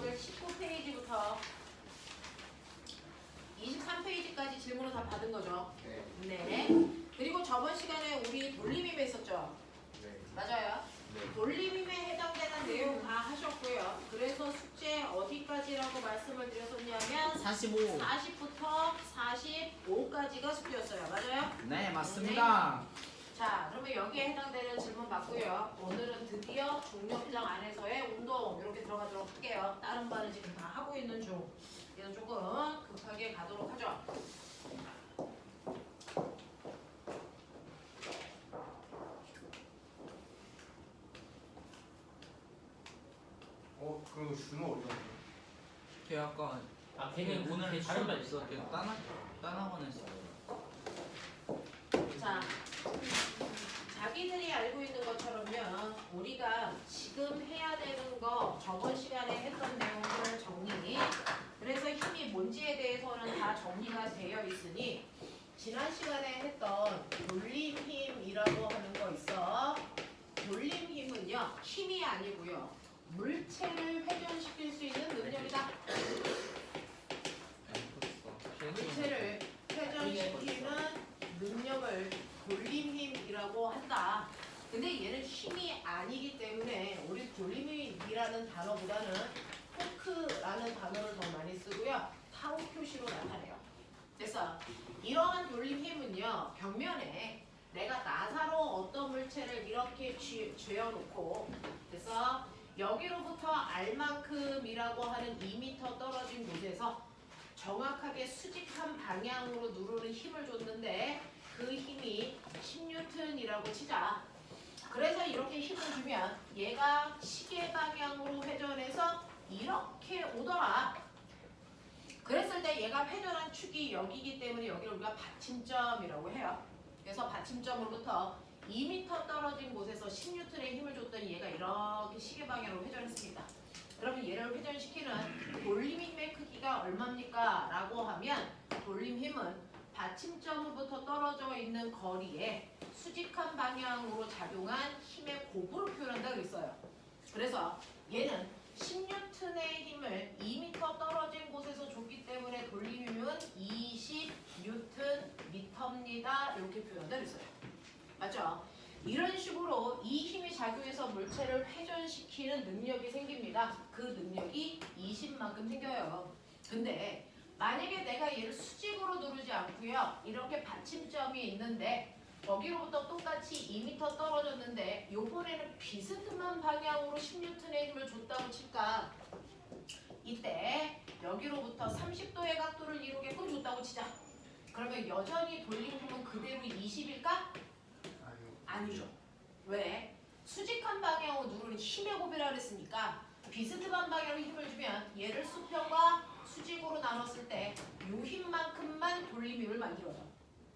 여러분들 19페이지부터 23페이지까지 질문을 다 받은 거죠. 네. 그리고 저번 시간에 우리 돌림임에 있었죠. 네. 맞아요. 네. 돌림임에 해당되는 내용 다 하셨고요. 그래서 숙제 어디까지라고 말씀을 드렸었냐면 45. 40부터 45까지가 숙제였어요. 맞아요? 네, 맞습니다. 자, 그러면 여기에 해당되는 질문 맞고요. 오늘은 드디어 중력장 안에서의 운동 이렇게 들어가도록 할게요. 다른 반은 지금 다 하고 있는 중. 얘는 조금 급하게 가도록 하죠. 그리고 준호 어디 갔어? 걔 아까 걔는 오늘 다른 반 있어. 걔 딴 학원에서. 자, 자기들이 알고 있는 것처럼요. 우리가 지금 해야 되는 거 저번 시간에 했던 내용을 정리. 그래서 힘이 뭔지에 대해서는 다 정리가 되어 있으니 지난 시간에 했던 돌림힘이라고 하는 거 있어. 돌림힘은요. 힘이 아니고요. 물체를 회전시킬 수 있는 능력이다. 물체를 회전시키는 능력을 돌림힘이라고 한다. 근데 얘는 힘이 아니기 때문에 우리 돌림힘이라는 단어보다는 토크라는 단어를 더 많이 쓰고요. 타우 표시로 나타내요. 그래서 이러한 돌림힘은요. 벽면에 내가 나사로 어떤 물체를 이렇게 쥐어놓고 그래서 여기로부터 알만큼이라고 하는 2m 떨어진 곳에서 정확하게 수직한 방향으로 누르는 힘을 줬는데 그 힘이 10N이라고 치자. 그래서 이렇게 힘을 주면 얘가 시계 방향으로 회전해서 이렇게 오더라. 그랬을 때 얘가 회전한 축이 여기이기 때문에 여기를 우리가 받침점이라고 해요. 그래서 받침점으로부터 2m 떨어진 곳에서 10N의 힘을 줬더니 얘가 이렇게 시계 방향으로 회전했습니다. 그러면 얘를 회전시키는 돌림힘의 크기가 얼마입니까? 라고 하면 돌림힘은 받침점으로부터 떨어져 있는 거리에 수직한 방향으로 작용한 힘의 곱으로 표현한다 그랬어요. 그래서 얘는 10N의 힘을 2m 떨어진 곳에서 줬기 때문에 돌림힘은 20Nm입니다. 이렇게 표현한다 그랬어요. 맞죠? 이런 식으로 이 힘이 작용해서 물체를 회전시키는 능력이 생깁니다. 그 능력이 20만큼 생겨요. 근데 만약에 내가 얘를 수직으로 누르지 않고요. 이렇게 받침점이 있는데 거기로부터 똑같이 2m 떨어졌는데 요번에는 비스듬한 방향으로 10N의 힘을 줬다고 칠까? 이때 여기로부터 30도의 각도를 이루게끔 줬다고 치자. 그러면 여전히 돌림힘은 그대로 20일까? 아니죠. 왜? 수직한 방향으로 누르는 힘의 곱이라 그랬으니까 비스듬한 방향으로 힘을 주면 얘를 수평과 수직으로 나눴을 때 요 힘만큼만 돌림힘을 만들어요.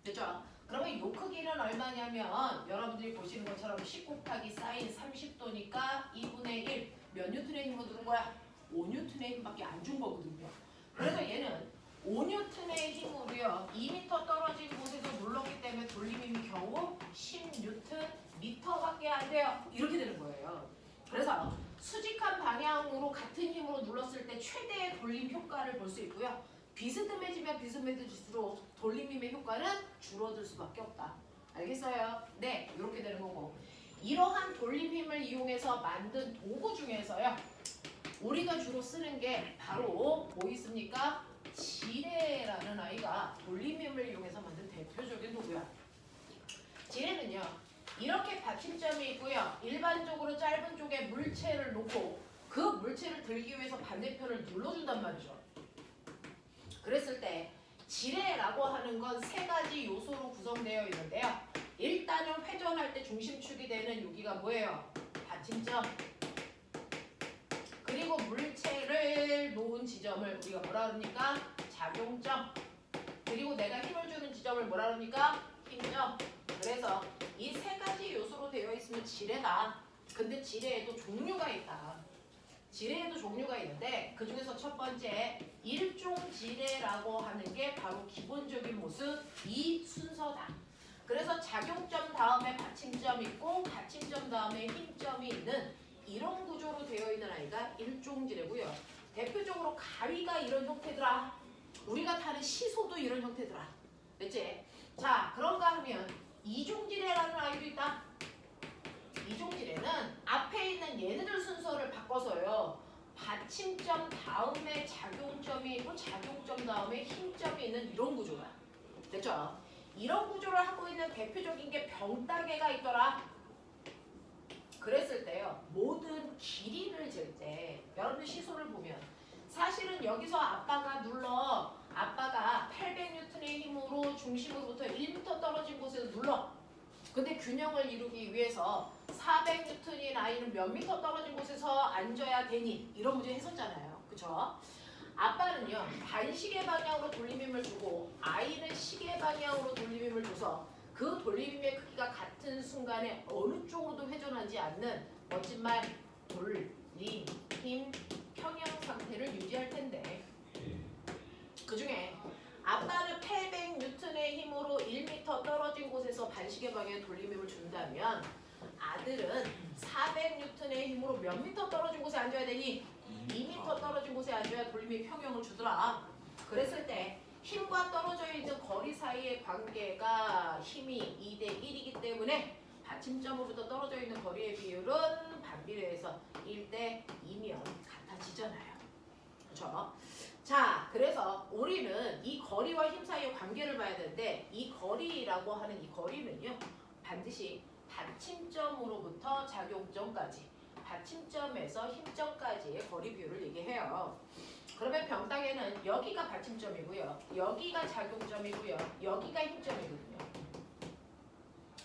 됐죠? 그러면 요 크기는 얼마냐면 여러분들이 보시는 것처럼 10 곱하기 사인 30도니까 2분의 1 몇 뉴턴의 힘으로 누른 거야? 5뉴턴의 힘밖에 안 준 거거든요. 그래서 얘는 5뉴턴의 힘으로요 2m 떨어진 곳에서 눌렀기 때문에 돌림힘이 겨우 10뉴턴 미터밖에 안 돼요. 이렇게 되는 거예요. 그래서 수직한 방향으로 같은 힘으로 눌렀을 때 최대의 돌림 효과를 볼 수 있고요. 비스듬해지면 비스듬해질수록 돌림힘의 효과는 줄어들 수밖에 없다. 알겠어요? 네, 이렇게 되는 거고. 이러한 돌림힘을 이용해서 만든 도구 중에서요. 우리가 주로 쓰는 게 바로 뭐 있습니까? 지뢰라는 아이가 돌림힘을 이용해서 만든 대표적인 도구야. 지뢰는요. 이렇게 받침점이 있고요. 일반적으로 짧은 쪽에 물체를 놓고 그 물체를 들기 위해서 반대편을 눌러준단 말이죠. 그랬을 때 지뢰라고 하는 건 세 가지 요소로 구성되어 있는데요. 일단은 회전할 때 중심축이 되는 여기가 뭐예요? 받침점. 그리고 물체를 놓은 지점을 우리가 뭐라 그럽니까? 작용점. 그리고 내가 힘을 주는 지점을 뭐라 그럽니까? 힘점. 그래서 이 세 가지 요소로 되어 있으면 지뢰다. 근데 지뢰에도 종류가 있다. 지뢰에도 종류가 있는데 그 중에서 첫 번째 일종 지뢰라고 하는 게 바로 기본적인 모습 이 순서다. 그래서 작용점 다음에 받침점 있고 받침점 다음에 힘점이 있는 이런 구조로 되어 있는 아이가 일종 지뢰고요. 대표적으로 가위가 이런 형태더라. 우리가 타는 시소도 이런 형태더라. 됐지? 자, 그런가 하면 이중지뢰라는 아이도 있다. 이중지뢰는 앞에 있는 얘네들 순서를 바꿔서요. 받침점 다음에 작용점이 있고 작용점 다음에 힘점이 있는 이런 구조야. 됐죠? 이런 구조를 하고 있는 대표적인 게 병따개가 있더라. 그랬을 때요. 모든 길이를 잴 때 여러분들 시소를 보면 사실은 여기서 아빠가 800N의 힘으로 중심으로부터 1m 떨어진 곳에서 눌러. 근데 균형을 이루기 위해서 400N인 아이는 몇 미터 떨어진 곳에서 앉아야 되니? 이런 문제 했었잖아요. 그쵸? 아빠는요. 반시계 방향으로 돌림힘을 주고 아이는 시계 방향으로 돌림힘을 줘서 그 돌림힘의 크기가 같은 순간에 어느 쪽으로도 회전하지 않는 멋진 말 돌림, 힘, 평형 상태를 유지할 텐데 그 중에 아빠는 800N의 힘으로 1m 떨어진 곳에서 반시계 방향에 돌림힘을 준다면 아들은 400N의 힘으로 몇 미터 떨어진 곳에 앉아야 되니? 2m 떨어진 곳에 앉아야 돌림이 평형을 주더라. 그랬을 때 힘과 떨어져 있는 거리 사이의 관계가 힘이 2대 1이기 때문에 받침점으로부터 떨어져 있는 거리의 비율은 반비례해서 1대 2면 같아지잖아요. 그렇죠? 자, 그래서 우리는 이 거리와 힘 사이의 관계를 봐야 되는데 이 거리라고 하는 이 거리는요. 반드시 받침점으로부터 작용점까지 받침점에서 힘점까지의 거리 비율을 얘기해요. 그러면 병따개는 여기가 받침점이고요. 여기가 작용점이고요. 여기가 힘점이거든요.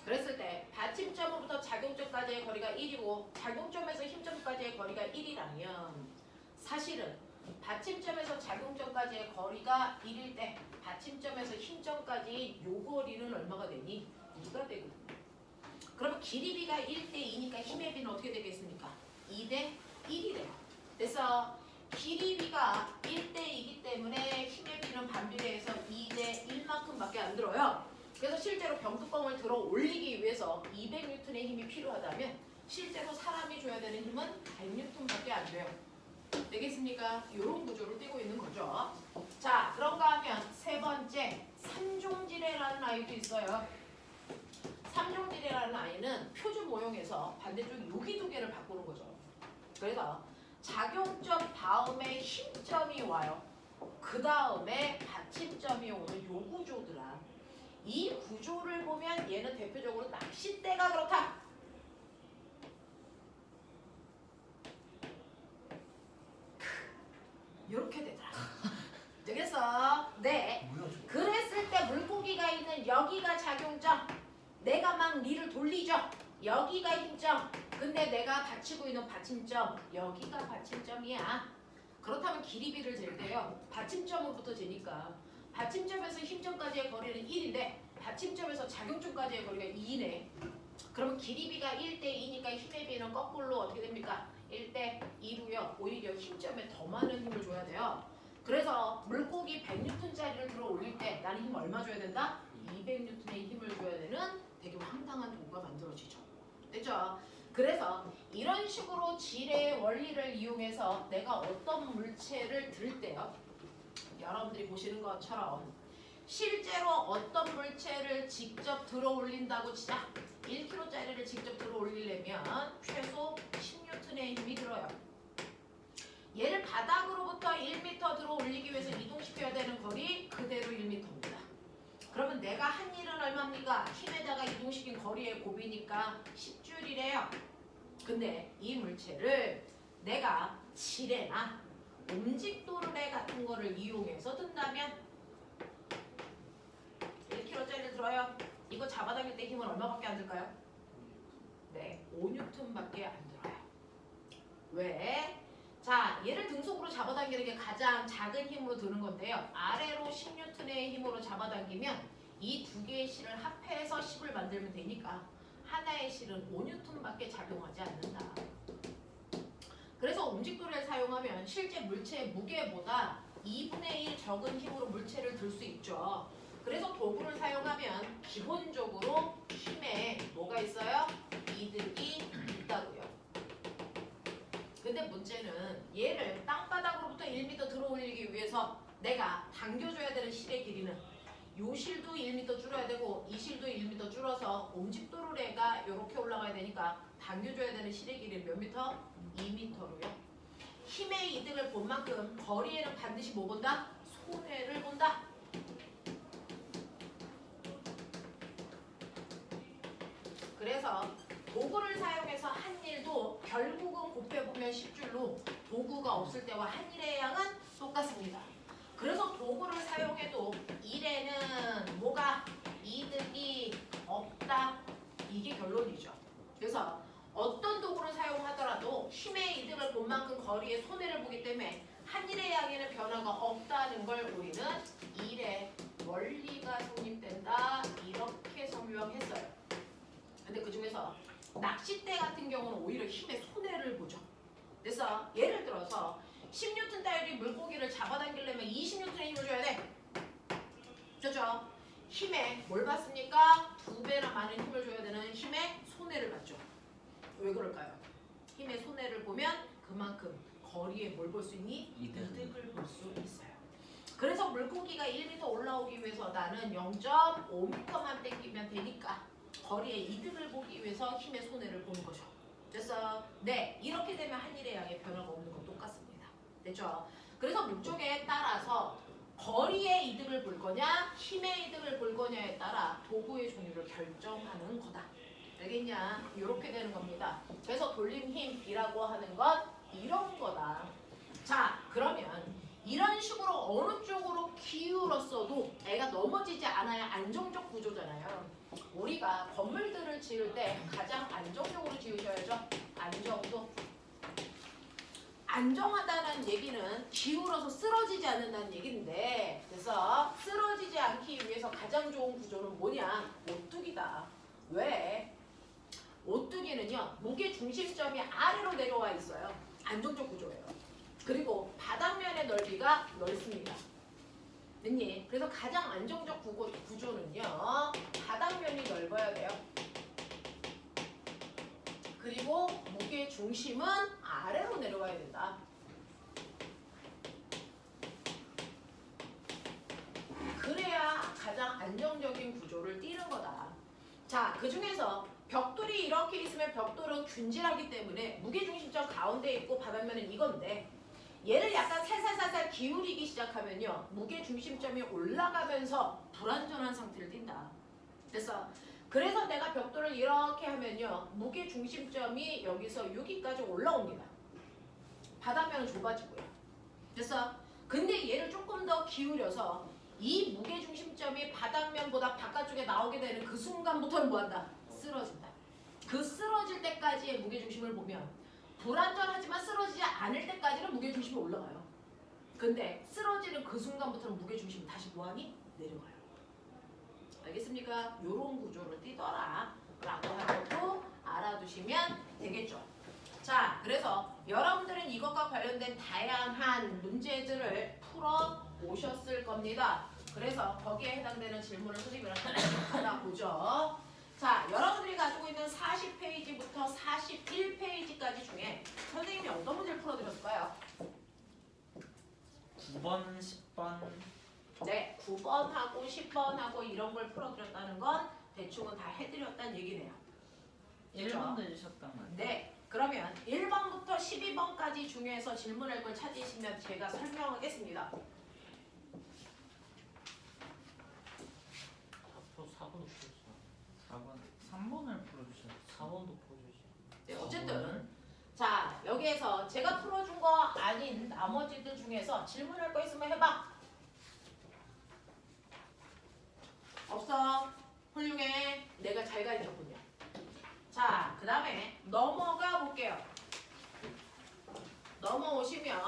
그랬을 때 받침점으로부터 작용점까지의 거리가 1이고 작용점에서 힘점까지의 거리가 1이라면 사실은 받침점에서 작용점까지의 거리가 1일 때 받침점에서 힘점까지 요 거리는 얼마가 되니? 2가 되거든요. 그러면 길이비가 1대 2니까 힘의 비는 어떻게 되겠습니까? 2대 1이래요. 그래서 길이비가 1대 2이기 때문에 힘의 비는 반비례해서 2대 1만큼밖에 안 들어요. 그래서 실제로 병뚜껑을 들어 올리기 위해서 200N의 힘이 필요하다면 실제로 사람이 줘야 되는 힘은 100N밖에 안 돼요. 되겠습니까? 이런 구조를 띄고 있는 거죠. 자, 그런가 하면 세 번째 3종지뢰라는 아이도 있어요. 3종지뢰라는 아이는 표준 모형에서 반대쪽 여기 두 개를 바꾸는 거죠. 그래서 작용점 다음에 힘점이 와요. 그 다음에 받침점이 오는 요 구조더라. 이 구조를 보면 얘는 대표적으로 낚싯대가 그렇다. 이렇게 되더라. 되겠어? 네. 그랬을 때 물고기가 있는 여기가 작용점. 내가 막 니를 돌리죠. 여기가 힘점. 근데 내가 받치고 있는 받침점. 여기가 받침점이야. 그렇다면 길이비를 잴 때요. 받침점으로부터 재니까 받침점에서 힘점까지의 거리는 1인데 받침점에서 작용점까지의 거리가 2네. 그러면 길이비가 1대 2니까 힘의 비는 거꾸로 어떻게 됩니까? 1대 2로요. 오히려 힘점에 더 많은 힘을 줘야 돼요. 그래서 물고기 100N짜리를 들어 올릴 때 나는 힘 얼마 줘야 된다? 200N의 힘을 줘야 되는 되게 황당한 도구가 만들어지죠. 됐죠? 그래서 이런 식으로 지뢰의 원리를 이용해서 내가 어떤 물체를 들 때요. 여러분들이 보시는 것처럼 실제로 어떤 물체를 직접 들어 올린다고 치자. 1kg짜리를 직접 들어 올리려면 최소 10N의 힘이 들어요. 얘를 바닥으로부터 1m 들어 올리기 위해서 이동시켜야 되는 거리 그대로 1m입니다. 그러면 내가 한 일은 얼마입니까? 힘에다가 이동시킨 거리의 곱이니까 10J이래요. 근데 이 물체를 내가 지뢰나 움직도르래 같은 거를 이용해서 든다면 1kg짜리를 들어요. 이거 잡아당길 때 힘은 얼마밖에 안 들까요? 네, 5N밖에 안 들어요. 왜? 자, 얘를 등속으로 잡아당기는 게 가장 작은 힘으로 드는 건데요. 아래로 10N의 힘으로 잡아당기면 이 두 개의 실을 합해서 10을 만들면 되니까 하나의 실은 5N밖에 작용하지 않는다. 그래서 움직도를 사용하면 실제 물체의 무게보다 2분의 1 적은 힘으로 물체를 들 수 있죠. 그래서 도구를 사용하면 기본적으로 힘에 뭐가 있어요? 이득이 있다고요. 근데 문제는 얘를 땅바닥으로부터 1m 들어올리기 위해서 내가 당겨줘야 되는 실의 길이는 요 실도 1m 줄여야 되고 이 실도 1m 줄어서 옴집도로래가 이렇게 올라가야 되니까 당겨줘야 되는 실의 길이는 몇 미터? 2m로요. 힘의 이득을 본 만큼 거리에는 반드시 뭐 본다? 손해를 본다. 그래서 도구를 사용해서 한 일도 결국은 곱해보면 10줄로 도구가 없을 때와 한 일의 양은 똑같습니다. 그래서 도구를 사용해도 일에는 뭐가 이득이 없다. 이게 결론이죠. 그래서 어떤 도구를 사용하더라도 힘의 이득을 본 만큼 거리에 손해를 보기 때문에 한 일의 양에는 변화가 없다는 걸 우리는 일의 원리가 성립된다. 이렇게 설명했어요. 근데 그 중에서 낚싯대 같은 경우는 오히려 힘의 손해를 보죠. 그래서 예를 들어서 10N 따위 물고기를 잡아당기려면 20N의 힘을 줘야 돼. 그렇죠? 힘에 뭘 받습니까? 2배나 많은 힘을 줘야 되는 힘의 손해를 받죠. 왜 그럴까요? 힘의 손해를 보면 그만큼 거리에 뭘 볼 수 있니? 이득을 볼 수 있어요. 그래서 물고기가 1m 올라오기 위해서 나는 0.5m만 땡기면 되니까 거리에 이득을 보기 위해서 힘의 손해를 보는 거죠. 그래서 네, 이렇게 되면 한 일의 양의 변화가 없는 건 똑같습니다. 됐죠? 그래서 목적에 따라서 거리의 이득을 볼 거냐 힘의 이득을 볼 거냐에 따라 도구의 종류를 결정하는 거다. 알겠냐? 이렇게 되는 겁니다. 그래서 돌림 힘이라고 하는 건 이런 거다. 자, 그러면 이런 식으로 어느 쪽으로 기울었어도 애가 넘어지지 않아야 안정적 구조잖아요. 우리가 건물들을 지을 때 가장 안정적으로 지으셔야죠. 안정도. 안정하다는 얘기는 기울어서 쓰러지지 않는다는 얘기인데, 그래서 쓰러지지 않기 위해서 가장 좋은 구조는 뭐냐? 오뚜기다. 왜? 오뚜기는요, 무게 중심점이 아래로 내려와 있어요. 안정적 구조예요. 그리고 바닥면의 넓이가 넓습니다. 됐니? 그래서 가장 안정적 구조는요, 바닥면이 넓어야 돼요. 그리고 무게 중심은 아래로 내려와야 된다. 그래야 가장 안정적인 구조를 띠는 거다. 자, 그 중에서 벽돌이 이렇게 있으면 벽돌은 균질하기 때문에 무게중심점 가운데에 있고 바닥면은 이건데, 얘를 약간 살살살살 기울이기 시작하면요, 무게중심점이 올라가면서 불안전한 상태를 띈다. 그래서 내가 벽돌을 이렇게 하면요, 무게중심점이 여기서 여기까지 올라옵니다. 바닥면은 좁아지고요. 근데 얘를 조금 더 기울여서 이 무게중심점이 바닥면보다 바깥쪽에 나오게 되는 그 순간부터는 뭐한다? 쓰러진다. 그 쓰러질 때까지의 무게중심을 보면 불안전하지만 쓰러지지 않을 때까지는 무게중심이 올라가요. 근데 쓰러지는 그 순간부터는 무게중심이 다시 뭐하니? 내려가요. 알겠습니까? 요런 구조를 띠더라 라고 하는 것도 알아두시면 되겠죠. 자, 그래서 여러분들은 이것과 관련된 다양한 문제들을 풀어 오셨을 겁니다. 그래서 거기에 해당되는 질문을 선생님이랑 받아보죠. 자, 여러분들이 가지고 있는 40페이지부터 41페이지까지 중에 선생님이 어떤 문제를 풀어드렸을까요? 9번, 10번. 네, 9번하고 10번하고 이런 걸 풀어드렸다는 건 대충은 다 해드렸다는 얘기네요. 1번도 해주셨단 말이에요. 네, 그러면 1번부터 12번까지 중에서 질문할 걸 찾으시면 제가 설명하겠습니다. 4번도 풀었어. 4번, 3번을 풀어주셨어요. 4번도 풀어주시. 네, 어쨌든 자, 여기에서 제가 풀어준 거 아닌 나머지들 중에서 질문할 거 있으면 해봐. 없어. 훌륭해. 내가 잘 가르쳤군요. 자, 그 다음에 넘어가 볼게요. 넘어오시면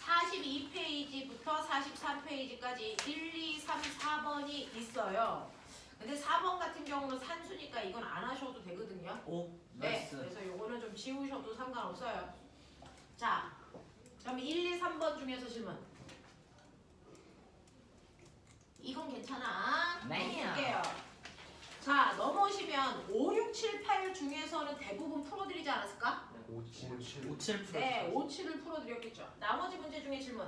42페이지부터 43페이지까지 1, 2, 3, 4번이 있어요. 근데 4번 같은 경우는 산수니까 이건 안 하셔도 되거든요. 오, 네, 나이스. 그래서 요거는 좀 지우셔도 상관없어요. 자, 그럼 1, 2, 3번 중에서 질문. 이건 괜찮아. 네. 볼게요. 자, 넘어오시면 5, 6, 7, 8 중에서는 대부분 풀어드리지 않았을까? 네. 57. 57 풀어주세요. 네, 5, 7을 풀어드렸겠죠. 나머지 문제 중에 질문.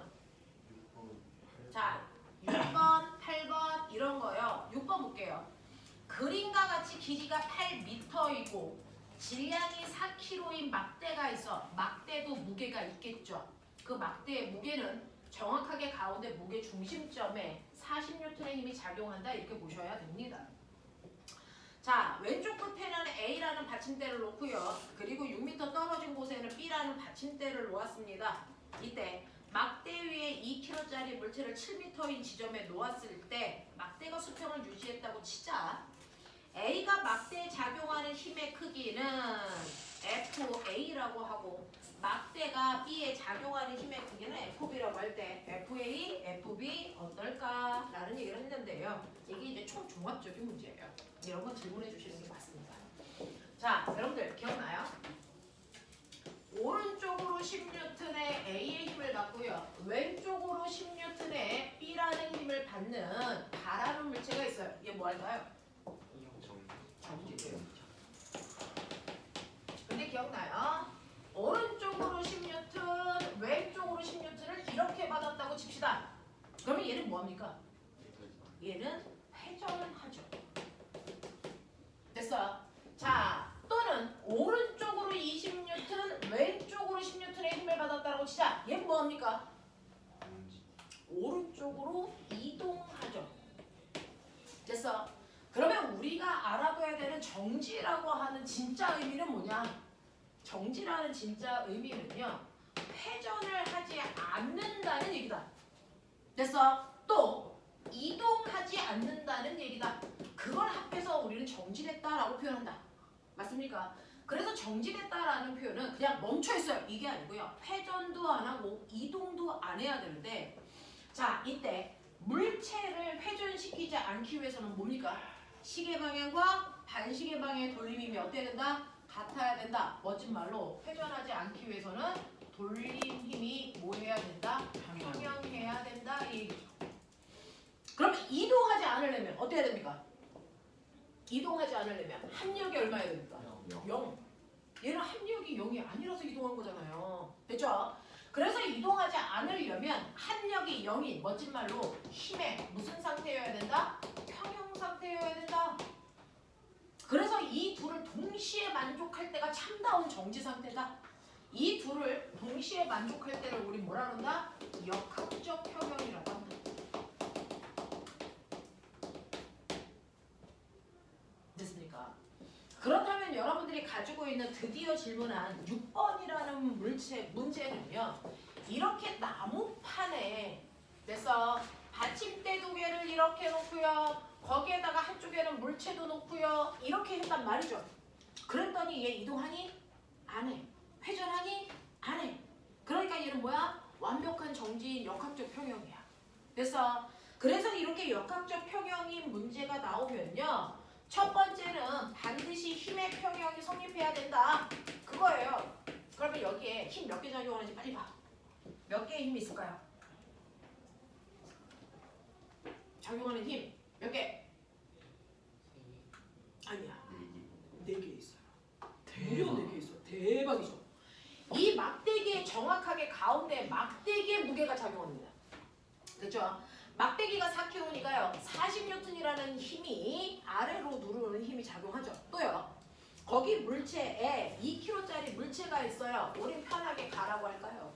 6번. 자, 6번, 8번 이런 거요. 6번 볼게요. 그림과 같이 길이가 8m이고 질량이 4kg인 막대가 있어. 막대도 무게가 있겠죠. 그 막대의 무게는 정확하게 가운데 무게 중심점에 40N의 힘이 작용한다 이렇게 보셔야 됩니다. 자, 왼쪽 끝에는 A라는 받침대를 놓고요. 그리고 6m 떨어진 곳에는 B라는 받침대를 놓았습니다. 이때 막대 위에 2kg짜리 물체를 7m인 지점에 놓았을 때 막대가 수평을 유지했다고 치자. A가 막대에 작용하는 힘의 크기는 FA라고 하고 막대가 B에 작용하는 힘의 크기는 FB라고 할 때 FA, FB 어떨까? 라는 얘기를 했는데요. 이게 이제 총 종합적인 문제예요. 이런 건 질문해 주시는 게 맞습니다. 자, 여러분들 기억나요? 오른쪽으로 10N의 A의 힘을 받고요. 왼쪽으로 10N의 B라는 힘을 받는 바라는 물체가 있어요. 이게 뭐 할까요? 정지돼요. 근데 기억나요? 오른쪽으로 10N, 왼쪽으로 10N을 이렇게 받았다고 칩시다. 그러면 얘는 뭐합니까? 얘는 회전하죠. 됐어요? 자, 또는 오른쪽으로 20N, 왼쪽으로 10N의 힘을 받았다고 치자. 얘는 뭐합니까? 오른쪽으로 이동하죠. 됐어? 그러면 우리가 알아둬야 되는 정지라고 하는 진짜 의미는 뭐냐? 정지라는 진짜 의미는요. 회전을 하지 않는다는 얘기다. 됐어? 또 이동하지 않는다는 얘기다. 그걸 합해서 우리는 정지됐다라고 표현한다. 맞습니까? 그래서 정지됐다라는 표현은 그냥 멈춰있어요. 이게 아니고요. 회전도 안 하고 이동도 안 해야 되는데 자, 이때 물체를 회전시키지 않기 위해서는 뭡니까? 시계 방향과 반시계 방향의 돌림 힘이 어때야 된다? 같아야 된다. 멋진 말로 회전하지 않기 위해서는 돌림 힘이 뭐 해야 된다? 평형해야 된다. 이 얘기죠. 그러면 이동하지 않으려면 어때야 됩니까? 이동하지 않으려면 합력이 얼마야 됩니까? 0. 얘는 합력이 0이 아니라서 이동한 거잖아요. 됐죠? 그래서 이동하지 않으려면 합력이 0인 멋진 말로 힘의 무슨 상태여야 된다? 평형 상태여야 된다. 그래서 이 둘을 동시에 만족할 때가 참다운 정지 상태다. 이 둘을 동시에 만족할 때를 우리 뭐라 그런다? 역학적 평형이라고 한다. 됐습니까? 그렇다면 여러분들이 가지고 있는 드디어 질문한 6번이라는 문제는요. 이렇게 나무판에 그래서 받침대 두 개를 이렇게 놓고요. 거기에다가 한쪽에는 물체도 놓고요. 이렇게 했단 말이죠. 그랬더니 얘 이동하니? 안 해. 회전하니? 안 해. 그러니까 얘는 뭐야? 완벽한 정지인 역학적 평형이야. 그래서 이렇게 역학적 평형인 문제가 나오면요. 첫 번째는 반드시 힘의 평형이 성립해야 된다. 그거예요. 그러면 여기에 힘 몇 개 작용하는지 빨리 봐. 몇 개의 힘이 있을까요? 작용하는 힘 몇 개? 아니야. 4개 있어요. 무려 4개 있어요. 대박이죠. 이 막대기의 정확하게 가운데 막대기의 무게가 작용합니다. 그렇죠? 막대기가 4kg니까요. 40N이라는 힘이 아래로 누르는 힘이 작용하죠. 또요. 거기 물체에 2kg짜리 물체가 있어요. 우린 편하게 가라고 할까요?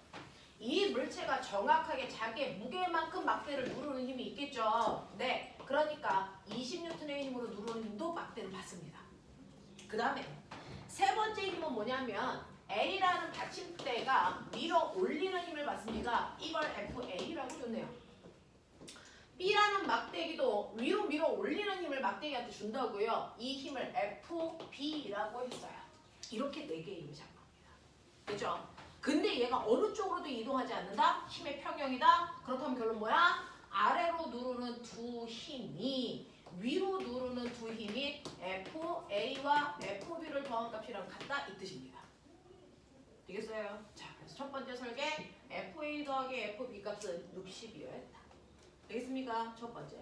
이 물체가 정확하게 자기의 무게만큼 막대를 누르는 힘이 있겠죠. 네. 그러니까 20N의 힘으로 누르는 힘도 막대는 받습니다. 그 다음에 세 번째 힘은 뭐냐면 A라는 받침대가 밀어 올리는 힘을 받습니다. 이걸 FA라고 줬네요. B라는 막대기도 위로 밀어 올리는 힘을 막대기한테 준다고요. 이 힘을 FB라고 했어요. 이렇게 4개의 힘이 작용합니다. 그죠? 근데 얘가 어느 쪽으로도 이동하지 않는다? 힘의 평형이다? 그렇다면 결론 뭐야? 아래로 누르는 두 힘이 위로 누르는 두 힘이 FA와 FB를 더한 값이랑 같다 이 뜻입니다. 되겠어요? 자, 그래서 첫 번째 설계 FA 더하기 FB 값은 60이어야 한다. 되겠습니까? 첫 번째.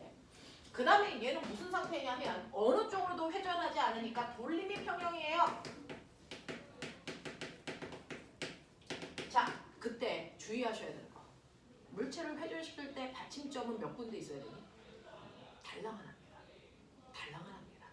그 다음에 얘는 무슨 상태냐면 어느 쪽으로도 회전하지 않으니까 돌림이 평형이에요. 그때 주의하셔야 되는 거. 물체를 회전시킬 때 받침점은 몇 군데 있어야 되니? 달랑하납니다. 달랑하납니다.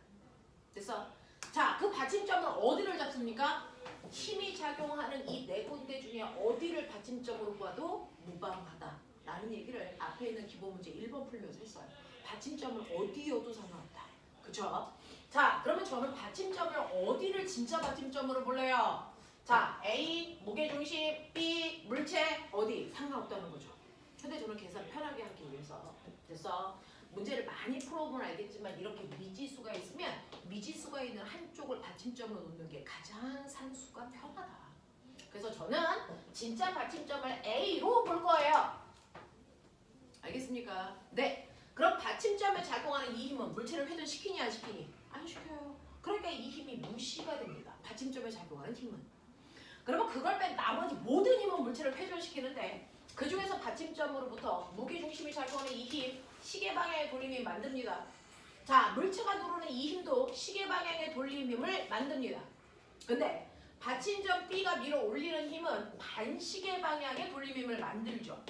그래서 자, 그 받침점은 어디를 잡습니까? 힘이 작용하는 이 네 군데 중에 어디를 받침점으로 봐도 무방하다라는 얘기를 앞에 있는 기본 문제 1번 풀면서 했어요. 받침점을 어디여도 상관없다. 그쵸? 자, 그러면 저는 받침점을 어디를 진짜 받침점으로 볼래요? 자, A, 무게중심, B, 물체, 어디? 상관없다는 거죠. 근데 저는 계산을 편하게 하기 위해서 그래서 문제를 많이 풀어보면 알겠지만 이렇게 미지수가 있으면 미지수가 있는 한쪽을 받침점으로 놓는 게 가장 산수가 편하다. 그래서 저는 진짜 받침점을 A로 볼 거예요. 알겠습니까? 네. 그럼 받침점에 작용하는 이 힘은 물체를 회전시키니 안 시키니? 안 시켜요. 그러니까 이 힘이 무시가 됩니다. 받침점에 작용하는 힘은. 그러면 그걸 뺀 나머지 모든 힘은 물체를 회전시키는데 그 중에서 받침점으로부터 무게중심이 작용하는 이 힘, 시계 방향의 돌림이 만듭니다. 자, 물체가 누르는 이 힘도 시계 방향의 돌림힘을 만듭니다. 근데 받침점 B가 밀어 올리는 힘은 반시계 방향의 돌림힘을 만들죠.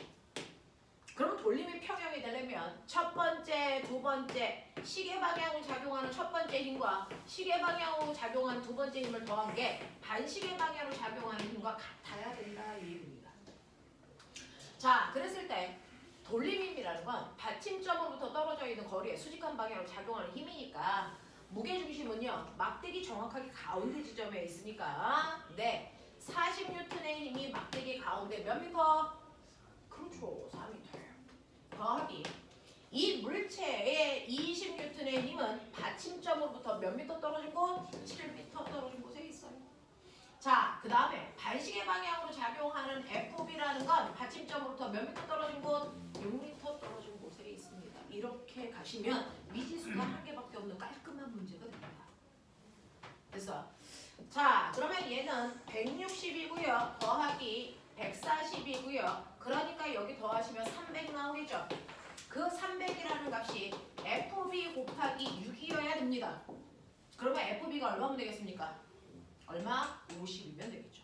그럼 돌림이 평형이 되려면 첫 번째, 두 번째 시계 방향으로 작용하는 첫 번째 힘과 시계 방향으로 작용하는 두 번째 힘을 더한 게 반시계 방향으로 작용하는 힘과 같아야 된다 이 얘기입니다. 자, 그랬을 때 돌림힘이라는 건 받침점으로부터 떨어져 있는 거리에 수직한 방향으로 작용하는 힘이니까 무게중심은요 막대기 정확하게 가운데 지점에 있으니까 네 40N의 힘이 막대기 가운데 몇 미터? 그렇죠 4m예요. 더하기 이 물체의 20N의 힘은 받침점으로부터 몇 미터 떨어진 곳? 7m 떨어진 곳에 있어요. 자, 그 다음에 반시계 방향으로 작용하는 FB라는 건 받침점으로부터 몇 미터 떨어진 곳? 6m 떨어진 곳에 있습니다. 이렇게 가시면 미지수가 한 개밖에 없는 깔끔한 문제가 됩니다. 그래서 자, 그러면 얘는 160이고요. 더하기 140이고요. 그러니까 여기 더하시면 300 나오겠죠. 그 300이라는 값이 FB 곱하기 6이어야 됩니다. 그러면 FB가 얼마면 되겠습니까? 얼마? 50이면 되겠죠.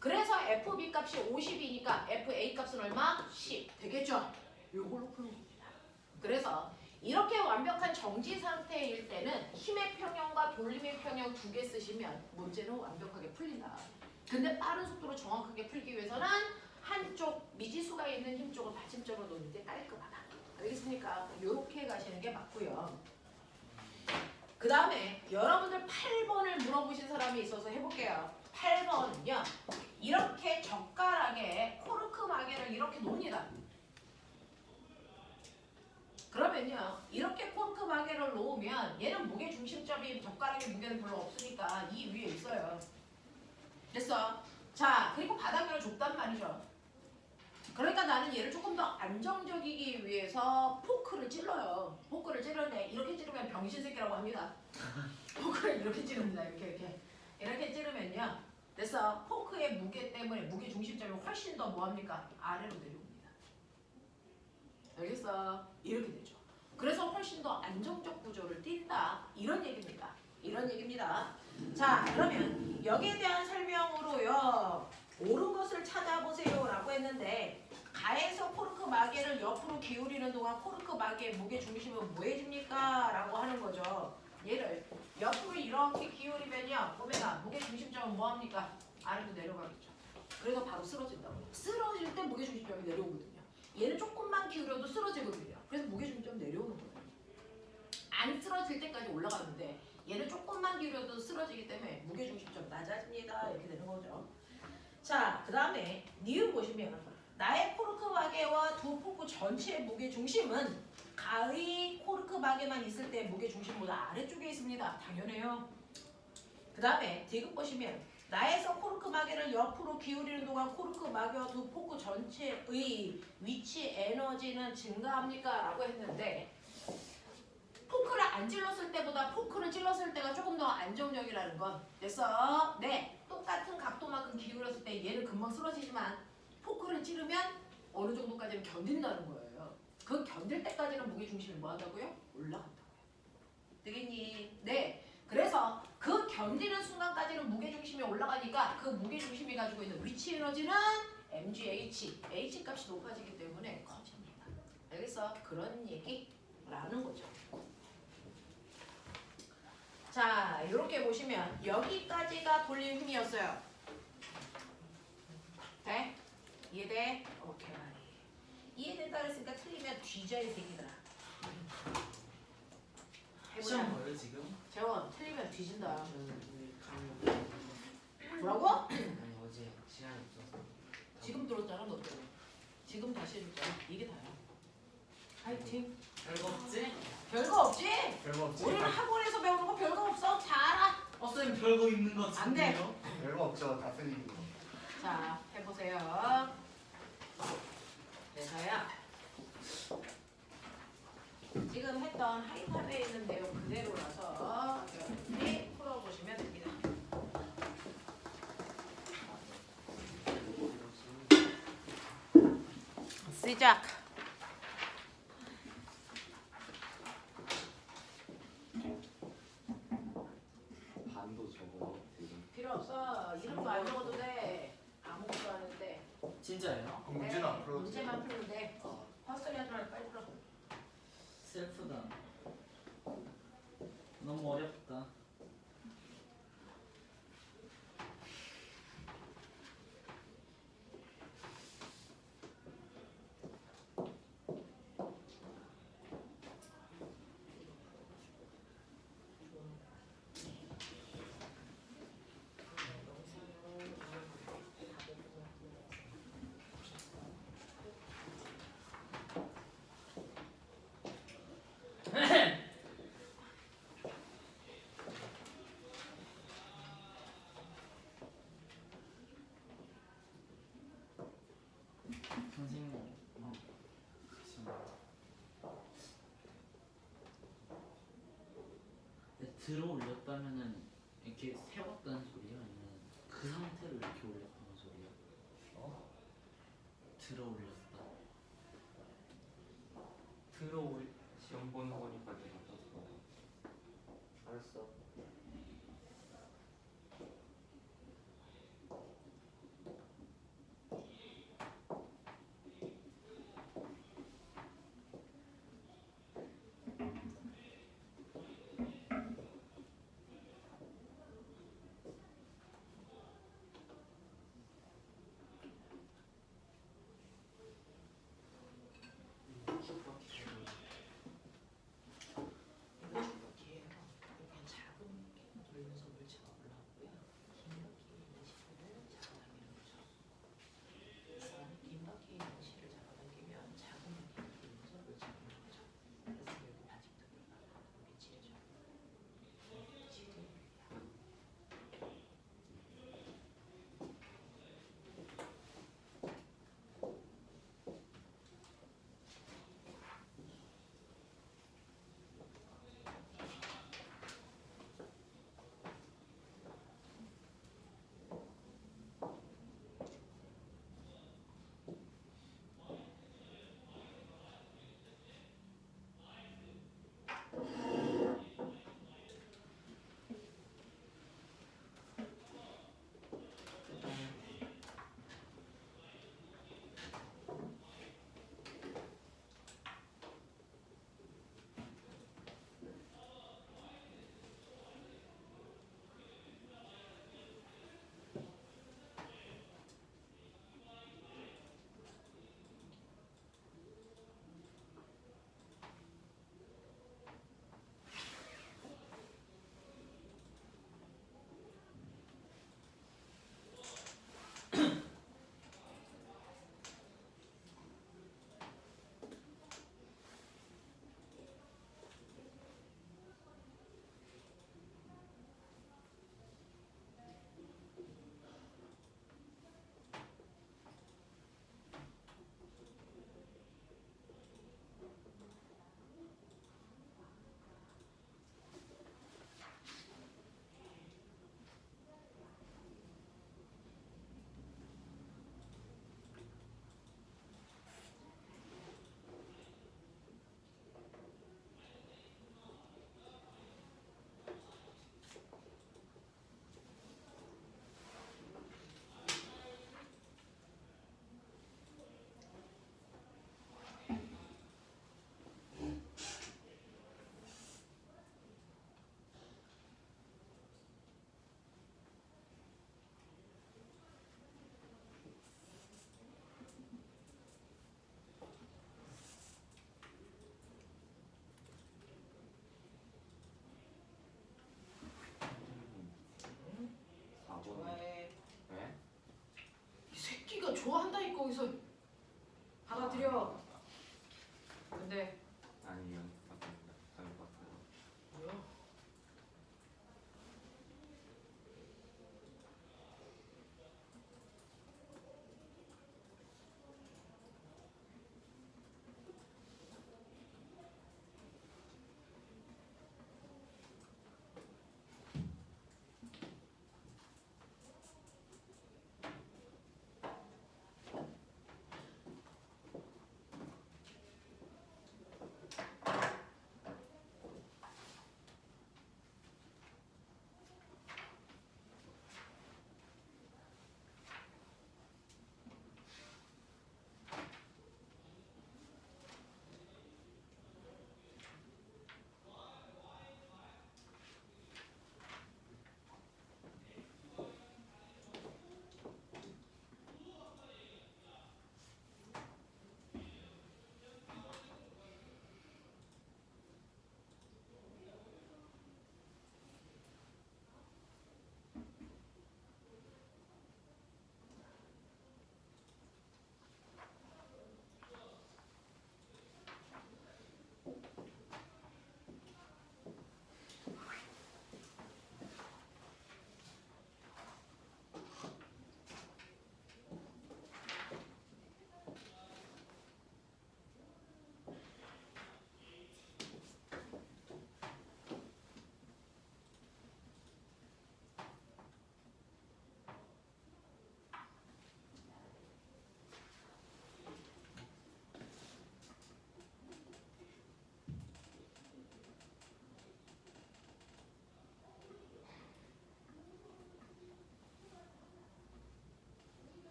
그래서 FB 값이 50이니까 FA 값은 얼마? 10 되겠죠. 이걸로 푸는 겁니다. 그래서 이렇게 완벽한 정지 상태일 때는 힘의 평형과 돌림의 평형 두 개 쓰시면 문제는 완벽하게 풀린다. 근데 빠른 속도로 정확하게 풀기 위해서는 한쪽 미지수가 있는 힘 쪽을 받침점으로 놓는 게 깔끔하다. 알겠습니까? 이렇게 가시는 게 맞고요. 그 다음에 여러분들 8번을 물어보신 사람이 있어서 해볼게요. 8번은요. 이렇게 젓가락에 코르크 마개를 이렇게 놓습니다. 그러면요. 이렇게 코르크 마개를 놓으면 얘는 무게 중심점이 젓가락의 무게는 별로 없으니까 이 위에 있어요. 됐어. 자, 그리고 바닥면을 줬단 말이죠. 그러니까 나는 얘를 조금 더 안정적이기 위해서 포크를 찔러요. 포크를 찌르는데 이렇게 찌르면 병신새끼라고 합니다. 포크를 이렇게 찌릅니다. 이렇게 찌르면요. 그래서 포크의 무게 때문에 무게 중심점이 훨씬 더 뭐합니까? 아래로 내려옵니다. 알겠어? 이렇게 되죠. 그래서 훨씬 더 안정적 구조를 띈다. 이런 얘기입니다. 자, 그러면 여기에 대한 설명으로요. 옳은 것을 찾아보세요 라고 했는데 가에서 코르크 마개를 옆으로 기울이는 동안 코르크 마개의 무게 중심은 뭐해집니까? 라고 하는 거죠. 얘를 옆으로 이렇게 기울이면요. 보면 무게 중심점은 뭐합니까? 아래로 내려가겠죠. 그래서 바로 쓰러진다고요. 쓰러질 때 무게 중심점이 내려오거든요. 얘는 조금만 기울여도 쓰러지거든요. 그래서 무게 중심점 내려오는 거예요. 안 쓰러질 때까지 올라가는데 얘는 조금만 기울여도 쓰러지기 때문에 무게 중심점 낮아집니다. 이렇게 되는 거죠. 자, 그 다음에 니은 보시면 나의 코르크 마개와 두 포크 전체의 무게 중심은 가의 코르크 마개만 있을 때 무게 중심보다 아래쪽에 있습니다. 당연해요. 그 다음에 디귿 보시면 나에서 코르크 마개를 옆으로 기울이는 동안 코르크 마개와 두 포크 전체의 위치 에너지는 증가합니까? 라고 했는데 포크를 안 찔렀을 때보다 포크를 찔렀을 때가 조금 더 안정적이라는 건 됐어? 네. 똑같은 각도만큼 기울였을 때 얘는 금방 쓰러지지만 포크를 찌르면 어느 정도까지는 견딘다는 거예요. 그 견딜 때까지는 무게중심이 뭐 한다고요? 올라간다고요. 되겠니? 네. 그래서 그 견디는 순간까지는 무게중심이 올라가니까 그 무게중심이 가지고 있는 위치 에너지는 MGH, H 값이 높아지기 때문에 커집니다. 알겠어? 그런 얘기라는 거죠. 자, 이렇게 보시면 여기까지가 돌림 힘이었어요. 돼? 이해돼? 오케이. 이해된다 그랬으니까 틀리면 뒤져 이 새끼들아. 시험 해보자. 뭐예요 지금? 재원, 틀리면 뒤진다. 저는 오늘 강의 뭐라고? 아니 어제 시간이 없어서 지금 들었잖아, 너 때문에. 지금 다시 해줬잖아. 이게 다야. 파이팅. 별거 없지? 별거 없지? 별거 없지? 우리는 학원에서 배우는 거 별거 없어. 다 알아. 쌤 별거 있는 것 안 돼. 같은데요? 별거 없죠. 다 틀린 거. 자, 해보세요. 그래서요. 지금 했던 하이탑에 있는 내용 그대로라서 여러분이 풀어보시면 됩니다. 시작. 반도 적어요 지금. 필요 없어. 이름도 안 적어도 돼. 아무것도 안 해도 돼. 진짜예요? 그럼 문제는 안 풀어도 돼. 문제만 풀면 돼. 아, 헛소리 하지 말고 빨리 풀어. 셀프다. 너무 어렵다. 선생님, 들어 올렸다면은 이렇게 세웠다는 소리야? 아니면 그 상태로 이렇게 올렸다는 소리야? 들어 올렸다. 들어올 시험 보는 거니까 내가 떴어. 알았어. 거기서 받아들여. 근데 아니요. 맞습니다. 잘못 봤어요. 뭐야?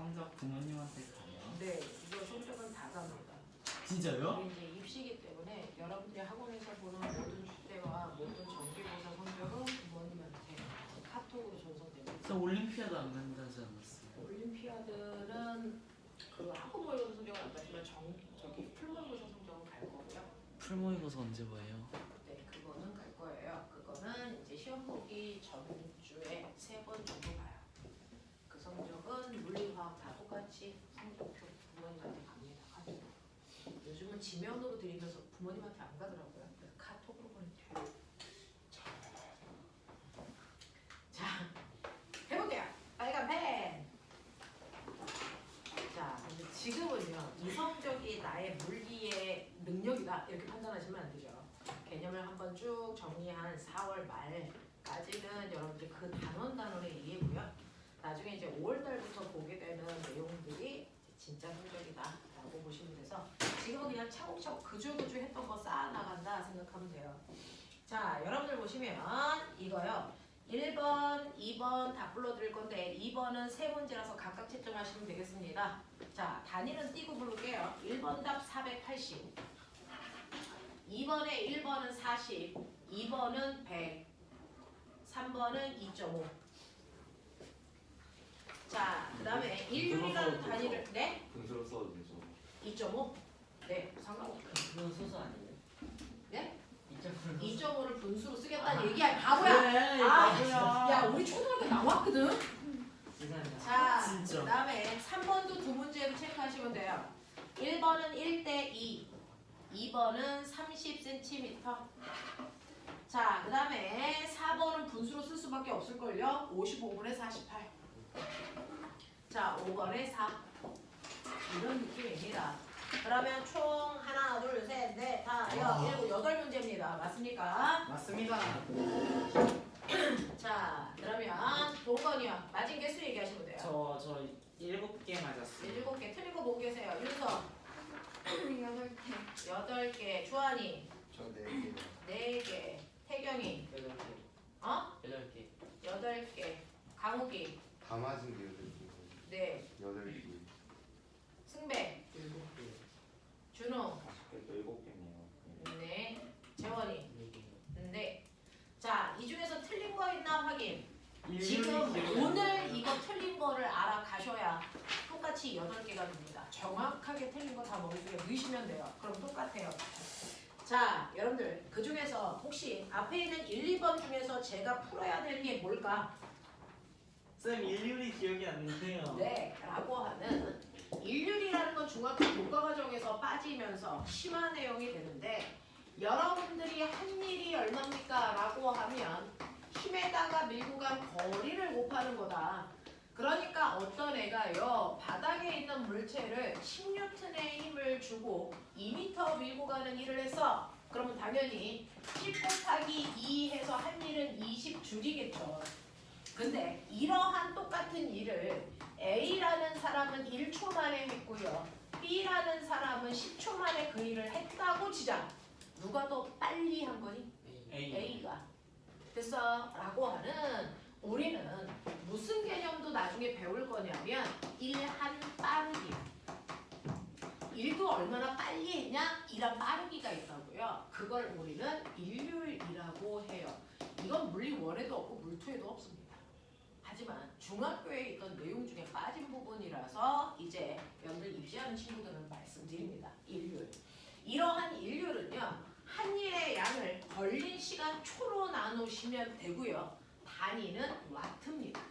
성적 부모님한테 가요? 네, 이거 성적은 다 갑니다. 진짜요? 우리 이제 입시기 때문에 여러분들이 학원에서 보는 모든 주제와 모든 정기고사 성적은 부모님한테 카톡으로 전송됩니다. 저 올림피아드 안 간다지 않았어요? 올림피아드는 그 학부 모의고사 성적은 안 가지만 저기 풀모의고사 성적은 갈 거고요. 풀모의고사 언제 봐요? 네, 그거는 갈 거예요. 그거는 이제 시험 보기 전주에 3번 정도 봐요. 그 성적은 물리, 화학 다 똑같이 성적표 부모님한테 갑니다. 가지고. 요즘은 지면으로 드리면서 부모님한테 안 가더라고요. 그래서 카톡으로 보내드려요. 자, 해볼게요. 빨간 펜. 자, 근데 지금은요. 이 성적이 나의 물리의 능력이다 이렇게 판단하시면 안 되죠. 개념을 한번 쭉 정리한 4월 말까지는 여러분들 그 단원의 이해고요. 나중에 이제 5월 달부터 보게 되는 내용들이 진짜 성적이다라고 보시면 돼서 지금은 그냥 차곡차곡 그주그주 했던 거 쌓아 나간다 생각하면 돼요. 자, 여러분들 보시면 이거요. 1번, 2번 다 불러드릴 건데 2번은 세 문제라서 각각 채점하시면 되겠습니다. 자, 단위는 띄고 부를게요. 1번 답 480, 2번에 1번은 40, 2번은 100, 3번은 2.5. 자, 그 다음에 인륜이라는 단위를 네? 분수로 써도 되죠. 2.5? 네, 상관없어요. 그건 소수 아니에요? 네? 2.5를 2.5를 분수로 쓰겠다는 얘기야. 바보야. 네, 아, 바보야. 야, 우리 초등학교 나왔거든. 죄송합니다. 자, 진짜. 그 다음에 3번도 두 문제로 체크하시면 돼요. 1번은 1:2, 2번은 30cm. 자, 그 다음에 4번은 분수로 쓸 수밖에 없을걸요. 55분의 48. 자, 5번에 4. 이런 느낌입니다. 그러면 총 하나, 둘, 셋, 넷, 다, 일곱, 여덟 문제입니다. 맞습니까? 맞습니다. 자, 그러면 동건이요. 맞은 개수 얘기하시면 돼요. 저 7개 맞았어요. 7개 틀린 거 보고 계세요. 윤서 8개. 8개, 주한이 저 4개요. 4개, 태경이 8개. 어? 8개. 8개, 강욱이 다 맞은 게 4, 8개. 승배 7개. 준호 7개네요. 네, 재원이 4개. 네. 자, 이 중에서 틀린 거 있나 확인. 지금 일일이 오늘 이거 틀린 거를 알아가셔야 똑같이 8개가 됩니다. 정확하게 틀린 거 다 머릿속에 넣으시면 돼요. 그럼 똑같아요. 자, 여러분들 그 중에서 혹시 앞에 있는 1, 2번 중에서 제가 풀어야 될 게 뭘까? 쌤 일일이 기억이 안 나요. 네, 라고 하는 인륜이라는 건 중학교 교과과정에서 빠지면서 심한 내용이 되는데 여러분들이 한 일이 얼마입니까? 라고 하면 힘에다가 밀고 간 거리를 곱하는 거다. 그러니까 어떤 애가요 바닥에 있는 물체를 10N의 힘을 주고 2m 밀고 가는 일을 했어. 그러면 당연히 10 곱하기 2 해서 한 일은 20줄이겠죠. 근데 이러한 똑같은 일을 A라는 사람은 1초 만에 했고요. B라는 사람은 10초 만에 그 일을 했다고 치자. 누가 더 빨리 한 거니? A가. 됐어? 라고 하는 우리는 무슨 개념도 나중에 배울 거냐면 일한 빠르기야. 일도 얼마나 빨리 했냐? 일한 빠르기가 있다고요. 그걸 우리는 일률이라고 해요. 이건 물리 1에도 없고 물 2에도 없습니다. 하지만 중학교에 있던 내용 중에 빠진 부분이라서 이제 여러분들 입시하는 친구들은 말씀드립니다. 일률. 이러한 일률은요. 한 일의 양을 걸린 시간 초로 나누시면 되고요. 단위는 와트입니다.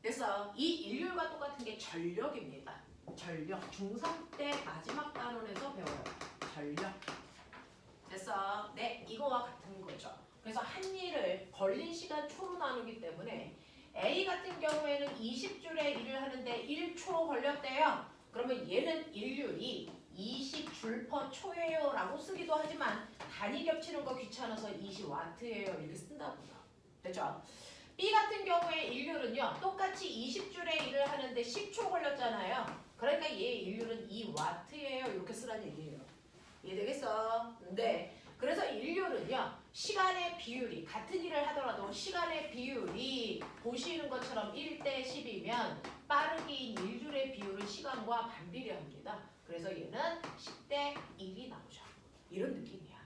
그래서 이 일률과 똑같은 게 전력입니다. 전력. 중3 때 마지막 단원에서 배워요. 전력. 그래서 네, 이거와 같은 거죠. 그래서 한 일을 걸린 시간 초로 나누기 때문에 A 같은 경우에는 20줄의 일을 하는데 1초 걸렸대요. 그러면 얘는 일률이 20줄 퍼 초예요 라고 쓰기도 하지만 단위 겹치는 거 귀찮아서 20W예요 이렇게 쓴다고요. 됐죠? B 같은 경우에 일률은요 똑같이 20줄의 일을 하는데 10초 걸렸잖아요. 그러니까 얘 일률은 2W예요 이렇게 쓰라는 얘기예요. 이해되겠어? 네. 그래서 일률은요 시간의 비율이 같은 일을 하더라도 시간의 비율이 보시는 것처럼 1대 10이면 빠르기인 일률의 비율은 시간과 반비례합니다. 그래서 얘는 10대 1이 나오죠. 이런 느낌이야.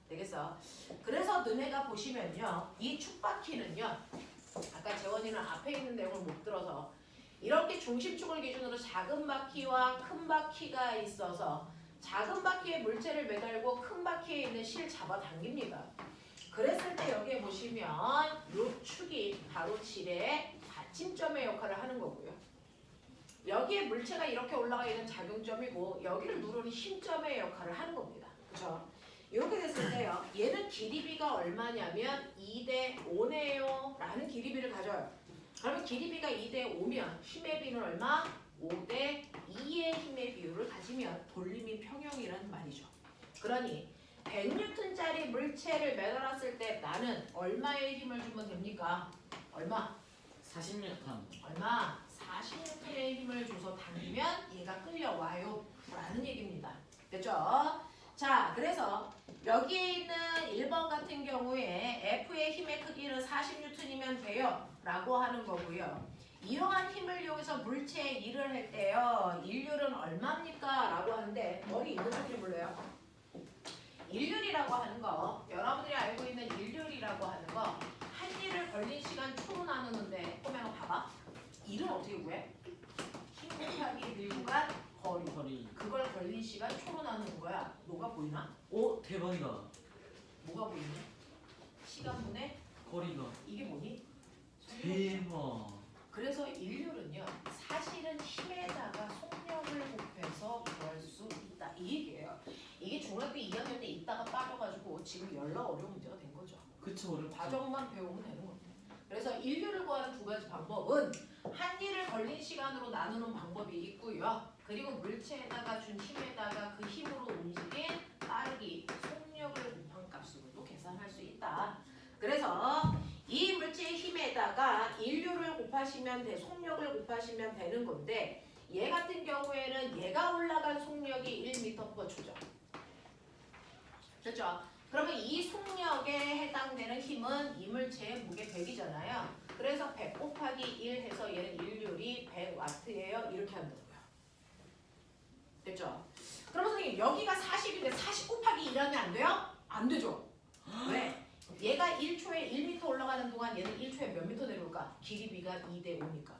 되겠어? 그래서 너네가 보시면요. 이 축바퀴는요. 아까 재원이는 앞에 있는 내용을 못 들어서 이렇게 중심축을 기준으로 작은 바퀴와 큰 바퀴가 있어서 작은 바퀴에 물체를 매달고 큰 바퀴에 있는 실 잡아당깁니다. 그랬을 때 여기에 보시면 이 축이 바로 질의 받침점의 역할을 하는 거고요. 여기에 물체가 이렇게 올라가 있는 작용점이고 여기를 누르는 힘점의 역할을 하는 겁니다. 그렇죠? 이렇게 됐을 때요. 얘는 길이비가 얼마냐면 2대 5네요 라는 길이비를 가져요. 그러면 길이비가 2대 5면 힘의 비는 얼마? 5대 2의 힘의 비율을 가지면 돌림이 평형이라는 말이죠. 그러니 100N짜리 물체를 매달았을 때 나는 얼마의 힘을 주면 됩니까? 얼마? 40m. 얼마? 40N의 힘을 줘서 당기면 얘가 끌려와요 라는 얘기입니다. 됐죠? 자, 그래서 여기에 있는 1번 같은 경우에 F의 힘의 크기는 40N이면 돼요 라고 하는 거고요. 이러한 힘을 이용해서 물체에 일을 할 때요. 일률은 얼마입니까? 라고 하는데 머리 있는 분들이 몰라요. 일률이라고 하는 거, 여러분들이 알고 있는 일률이라고 하는 거, 한 일을 걸린 시간 초로 나누는데 꼬맹아 봐봐. 일은 어떻게 구해? 힘 곱하기 밀구간 거리. 거리. 그걸 걸린 시간 초로 나누는 거야. 뭐가 보이나? 오 대박이다. 뭐가 보이니? 시간분의 거리가. 이게 뭐니? 대박. 그래서 일률은요. 사실은 힘에다가 속력을 곱해서 구할 수 있다. 이 얘기예요. 이게 중학교 2학년 때 있다가 빠져가지고 지금 연락 어려운 문제가 된 거죠. 그쵸 어렵죠. 과정만 배우면 되는 겁니다. 그래서 일률을 구하는 두 가지 방법은 한 일을 걸린 시간으로 나누는 방법이 있고요. 그리고 물체에다가 준 힘에다가 그 힘으로 움직인 빠르기, 속력을 곱한 값으로도 계산할 수 있다. 그래서 이 물체의 힘에다가 인류를 곱하시면 속력을 곱하시면 되는 건데 얘 같은 경우에는 얘가 올라간 속력이 1m/초죠. 됐죠? 그러면 이 속력에 해당되는 힘은 이 물체의 무게 100이잖아요. 그래서 100 곱하기 1 해서 얘는 인률이 100W예요. 이렇게 한다고요. 됐죠? 그럼 선생님 여기가 40인데 40 곱하기 1 하면 안 돼요? 안 되죠. 왜? 얘가 1초에 1m 올라가는 동안 얘는 1초에 몇 미터 내려올까? 길이비가 2대 5니까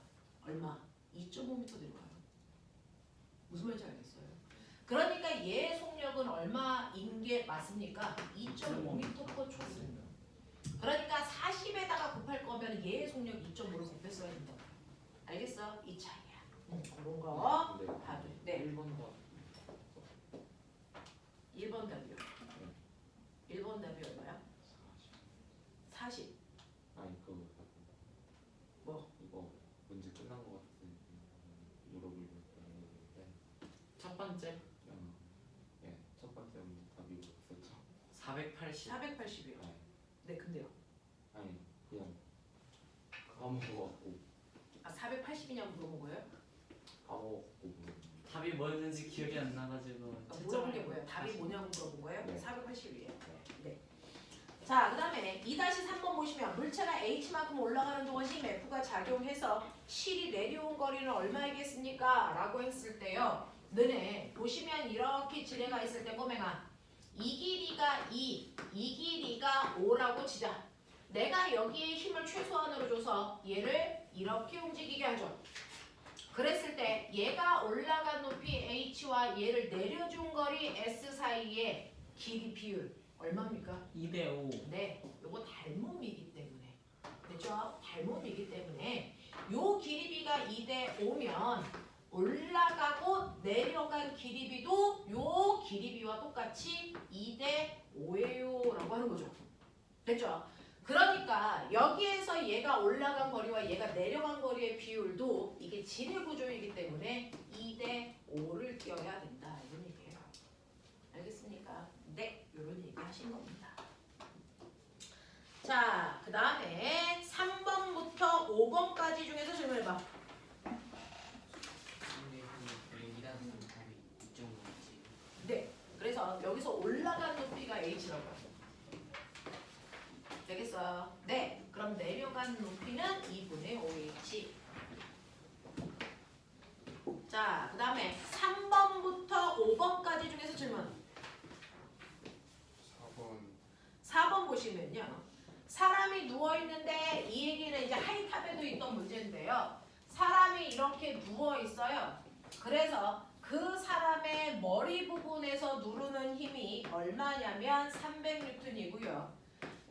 얼마? 2.5m 내려와요. 무슨 말인지 알겠어요? 그러니까 얘의 속력은 얼마인 게 맞습니까? 2.5m/초입니다. 그러니까 40에다가 곱할 거면 얘의 속력 2.5를 곱했어야 된다. 알겠어? 이 차이야. 그런 거 봐도 돼. 1번 더. 1번 답이요. 1번 답이 얼마야? 40. 아니 그거 뭐? 이거 문제 끝난 거 같은데 물어보려고 했는데 첫 번째 예, 첫 번째 문제 답이 없었죠. 480. 480이요. 네. 네, 근데요. 아니 그냥 까먹어갖고 480이냐고 물어본 거예요? 까먹었고 답이 뭐였는지 기억이 안 나가지고. 물어본 게 뭐예요? 답이 뭐냐고 물어본 거예요? 네. 480이에요. 네. 자, 그 다음에 2-3번 보시면 물체가 H만큼 올라가는 동안 힘 F가 작용해서 실이 내려온 거리는 얼마이겠습니까? 라고 했을 때요. 너네 보시면 이렇게 지뢰가 있을 때 꼬맹아 이 길이가 2, 이 길이가 5라고 치자. 내가 여기에 힘을 최소한으로 줘서 얘를 이렇게 움직이게 하죠. 그랬을 때 얘가 올라간 높이 H와 얘를 내려준 거리 S 사이의 길이 비율 얼마입니까? 2대 5. 네, 요거 닮음이기 때문에 그렇죠? 닮음이기 때문에 요 길이비가 2대 5면 올라가고 내려간 길이비도 요 길이비와 똑같이 2대 5예요 라고 하는 거죠. 됐죠? 그러니까 여기에서 얘가 올라간 거리와 얘가 내려간 거리의 비율도 이게 지뢰 구조이기 때문에 2대 5를 띄어야 된다 이런 얘기예요. 알겠습니까? 네, 이런 얘기 하신 겁니다. 자, 그 다음에 3번부터 5번까지 중에서 질문해봐. 네, 그래서 여기서 올라간 높이가 h라고 해요. 됐어. 네. 그럼 내려간 높이는 2분의 5h. 자, 그 다음에 3번부터 5번까지 중에서 질문. 4번 보시면요. 사람이 누워있는데 이 얘기는 이제 하이탑에도 있던 문제인데요. 사람이 이렇게 누워있어요. 그래서 그 사람의 머리 부분에서 누르는 힘이 얼마냐면 300N이고요.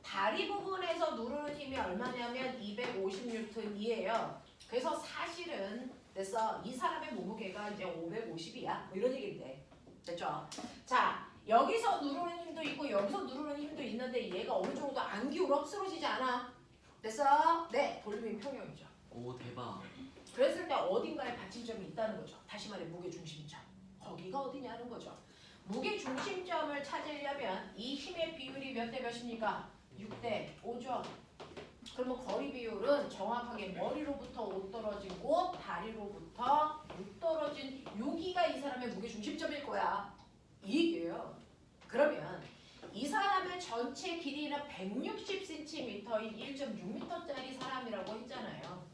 다리 부분에서 누르는 힘이 얼마냐면 250N이에요. 그래서 사실은 됐어. 이 사람의 몸무게가 이제 550이야. 뭐 이런 얘기인데. 됐죠? 자, 여기서 누르는 힘도 있고 여기서 누르는 힘도 있는데 얘가 어느 정도 안 기울어? 쓰러지지 않아. 됐어? 네. 볼륨이 평형이죠. 오 대박. 그랬을 때 어딘가에 받침점이 있다는 거죠. 다시 말해 무게중심점. 거기가 어디냐는 거죠. 무게중심점을 찾으려면 이 힘의 비율이 몇 대 몇입니까? 6대 5죠. 그러면 거리 비율은 정확하게 머리로부터 5 떨어진 곳, 다리로부터 6 떨어진 여기가 이 사람의 무게중심점일 거야. 이 얘기예요. 그러면 이 사람의 전체 길이는 160cm인 1.6m짜리 사람이라고 했잖아요.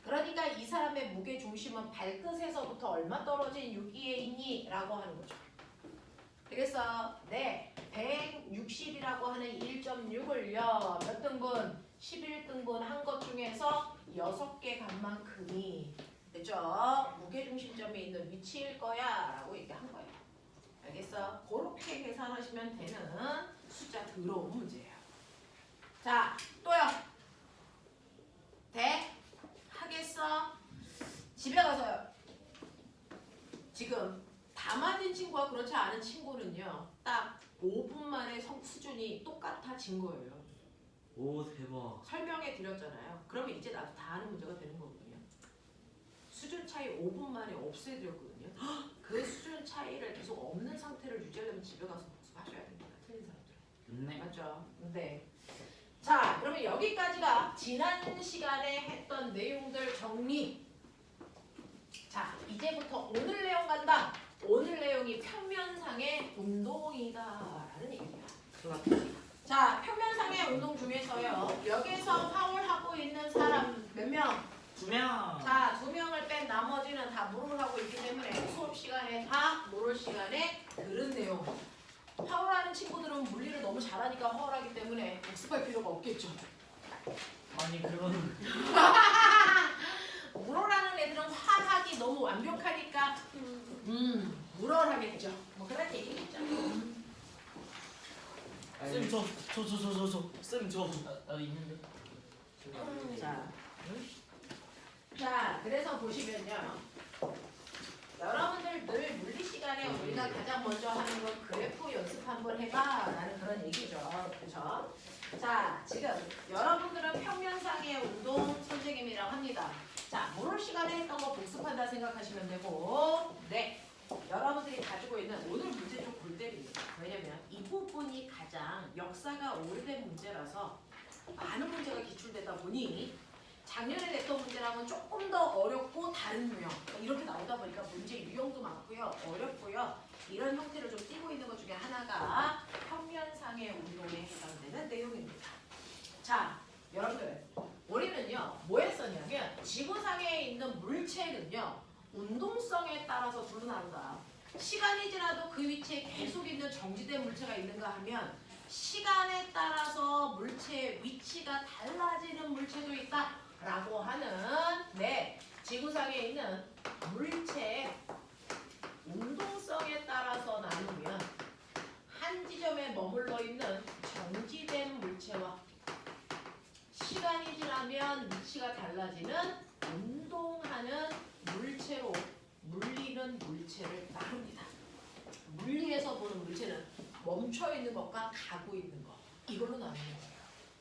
그러니까 이 사람의 무게중심은 발끝에서부터 얼마 떨어진 여기에 있니? 라고 하는 거죠. 되겠어? 네. 160이라고 하는 1.6을요. 몇 등분? 11등분 한 것 중에서 6개 간 만큼이 됐죠? 무게중심점이 있는 위치일 거야 라고 얘기한 거예요. 알겠어? 그렇게 계산하시면 되는 숫자 더러운 문제예요. 자, 또요. 돼? 하겠어? 집에 가서요. 지금 다 맞은 친구와 그렇지 않은 친구는요. 딱 5분 만에 수준이 똑같아진 거예요. 오 대박. 설명해 드렸잖아요. 그러면 이제 나도 다 아는 문제가 되는 거거든요. 수준 차이 5분 만에 없애드렸거든요. 그 수준 차이를 계속 없는 상태를 유지하려면 집에 가서 복습하셔야 됩니다. 틀린 사람들은. 네. 맞죠? 네. 자, 그러면 여기까지가 지난 시간에 했던 내용들 정리. 자, 이제부터 오늘 내용 간다. 오늘 내용이 평면상의 운동이다라는 얘기야. 자, 평면상의 운동 중에서요. 여기서 파울하고 있는 사람 몇 명? 2명. 자, 2명을 뺀 나머지는 다 무릎을 하고 있기 때문에 수업 시간에 다 모를 시간에 들은 내용. 파울하는 친구들은 물리를 너무 잘하니까 파울하기 때문에 복습할 필요가 없겠죠. 아니 그거는 물어라는 애들은 화학이 너무 완벽하니까 물어라겠죠. 뭐 그런 얘기겠죠. 쌤 쌤 저. 나도 있는데. 자, 그래서 보시면요. 여러분들 늘 물리 시간에 우리가 가장 먼저 하는 건 그래프 연습 한번 해봐 라는 그런 얘기죠. 그렇죠? 자, 지금 여러분들은 평면상의 운동 선생님이라고 합니다. 자, 모를 시간에 했던 거 복습한다 생각하시면 되고, 네. 여러분들이 가지고 있는 오늘 문제 좀 골때립니다. 왜냐면 이 부분이 가장 역사가 오래된 문제라서 많은 문제가 기출되다 보니 작년에 냈던 문제랑은 조금 더 어렵고 다른 유형 이렇게 나오다 보니까 문제 유형도 많고요. 어렵고요. 이런 형태를 좀 띠고 있는 것 중에 하나가 평면상의 운동에 해당되는 내용입니다. 자, 여러분들 우리는요 뭐 했었냐면 지구상에 있는 물체는요 운동성에 따라서 둘로 나눈다. 시간이 지나도 그 위치에 계속 있는 정지된 물체가 있는가 하면 시간에 따라서 물체의 위치가 달라지는 물체도 있다 라고 하는 네 지구상에 있는 물체의 운동성에 따라서 나누면 한 지점에 머물러 있는 정지된 물체와 시간이 지나면 위치가 달라지는 운동하는 물체로 물리는 물체를 나눕니다. 물리에서 보는 물체는 멈춰 있는 것과 가고 있는 것 이걸로 나누는 거예요.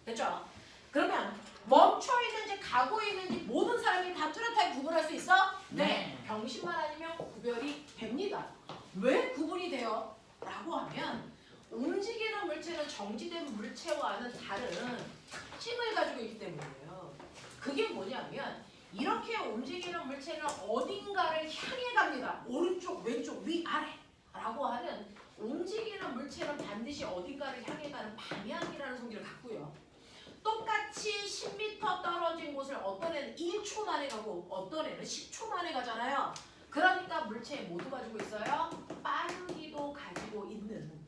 됐죠? 그러면 멈춰 있는지 가고 있는지 모든 사람이 다 뚜렷하게 구분할 수 있어? 네. 병신만 아니면 구별이 됩니다. 왜 구분이 돼요? 라고 하면 움직이는 물체는 정지된 물체와는 다른 특징을 가지고 있기 때문이에요. 그게 뭐냐면 이렇게 움직이는 물체는 어딘가를 향해 갑니다. 오른쪽, 왼쪽, 위, 아래 라고 하는 움직이는 물체는 반드시 어딘가를 향해 가는 방향이라는 성질을 갖고요. 똑같이 10m 떨어진 곳을 어떤 애는 1초 만에 가고 어떤 애는 10초 만에 가잖아요. 그러니까 물체 모두 가지고 있어요. 빠르기도 가지고 있는,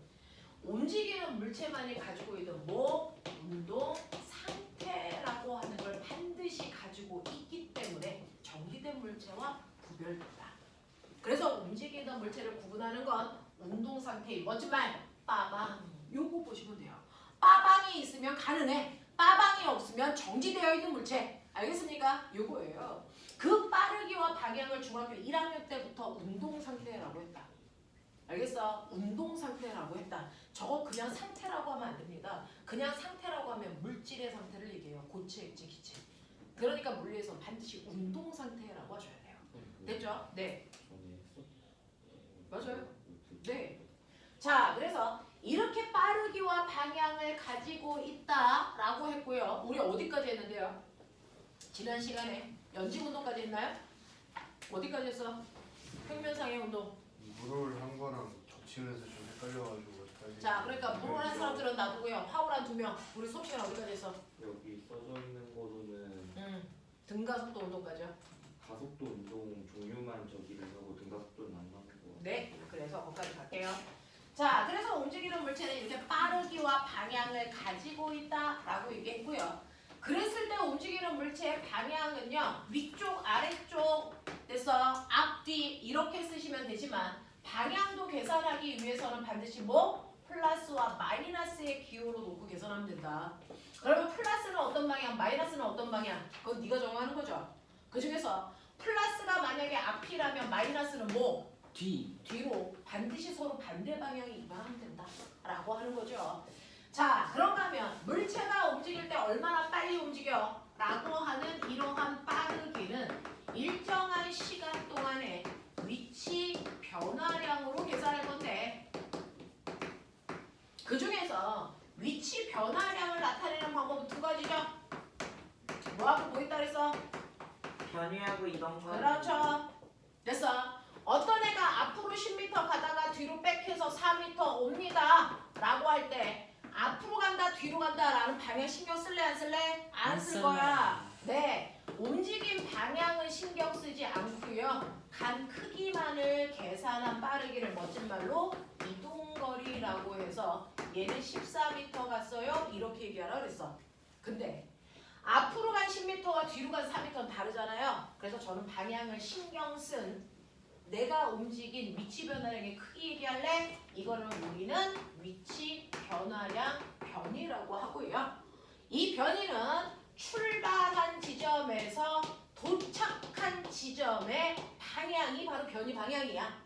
움직이는 물체만이 가지고 있는 운동 상태라고 하는 걸 반드시 가지고 있기 때문에 정지된 물체와 구별된다. 그래서 움직이는 물체를 구분하는 건 운동 상태의 멋진 말 빠방, 요거 보시면 돼요. 빠방이 있으면 가능해, 빠방이 없으면 정지되어 있는 물체. 알겠습니까? 요거예요. 그 빠르기와 방향을 중학교 1학년 때부터 운동 상태라고 했다. 알겠어? 운동 상태라고 했다. 저거 그냥 상태라고 하면 안 됩니다. 그냥 상태라고 하면 물질의 상태를 얘기해요. 고체, 액체, 기체. 그러니까 물리에서 반드시 운동 상태라고 하셔야 돼요. 됐죠? 네. 맞아요. 네. 자, 그래서 이렇게 빠르기와 방향을 가지고 있다라고 했고요. 우리 어디까지 했는데요? 지난 시간에 연직운동까지 했나요? 어디까지 했어? 평면상의 운동. 물을 한 거랑 겹치면서 좀 헷갈려가지고. 자, 그러니까 물어한 사람들은 놔두고요. 화울한 2명. 우리 수업 시간 어디까지 했어? 여기 써져 있는 거로는 등가속도 운동까지요. 가속도 운동 종류만 저기를 하고 등가속도는 안 나온 거. 네, 그래서 거기까지 갈게요. 자, 그래서 움직이는 물체는 이렇게 빠르기와 방향을 가지고 있다라고 얘기했고요. 그랬을 때 움직이는 물체의 방향은요, 위쪽, 아래쪽, 됐어, 앞, 뒤 이렇게 쓰시면 되지만 방향도 계산하기 위해서는 반드시 뭐? 플러스와 마이너스의 기호로 놓고 계산하면 된다. 그러면 플러스는 어떤 방향, 마이너스는 어떤 방향? 그건 네가 정하는 거죠. 그 중에서 플러스가 만약에 앞이라면 마이너스는 뭐? 뒤로 반드시 서로 반대 방향이 이만하면 된다라고 하는 거죠. 자, 그런가 하면 물체가 움직일 때 얼마나 빨리 움직여? 라고 하는 이러한 빠르기는 일정한 시간 동안의 위치 변화량으로 계산할 건데, 그 중에서 위치 변화량을 나타내는 방법은 두 가지죠. 뭐하고 뭐 있다 그랬어? 변이하고 이동과 그렇죠. 됐어. 어떤 애가 앞으로 10m 가다가 뒤로 백해서 4m 옵니다 라고 할 때 앞으로 간다 뒤로 간다 라는 방향 신경 쓸래 안 쓸래? 안 쓸 거야. 네, 움직임 방향은 신경 쓰지 않고요. 간 크기만을 계산한 빠르기를 멋진 말로 이동거리라고 해서 얘는 14m 갔어요 이렇게 얘기하라 그랬어. 근데 앞으로 간 10m와 뒤로 간 4m는 다르잖아요. 그래서 저는 방향을 신경 쓴 내가 움직인 위치 변화량의 크기 얘기할래? 이거는 우리는 위치 변화량 변이라고 하고요. 이 변이는 출발한 지점에서 도착한 지점의 방향이 바로 변이 방향이야.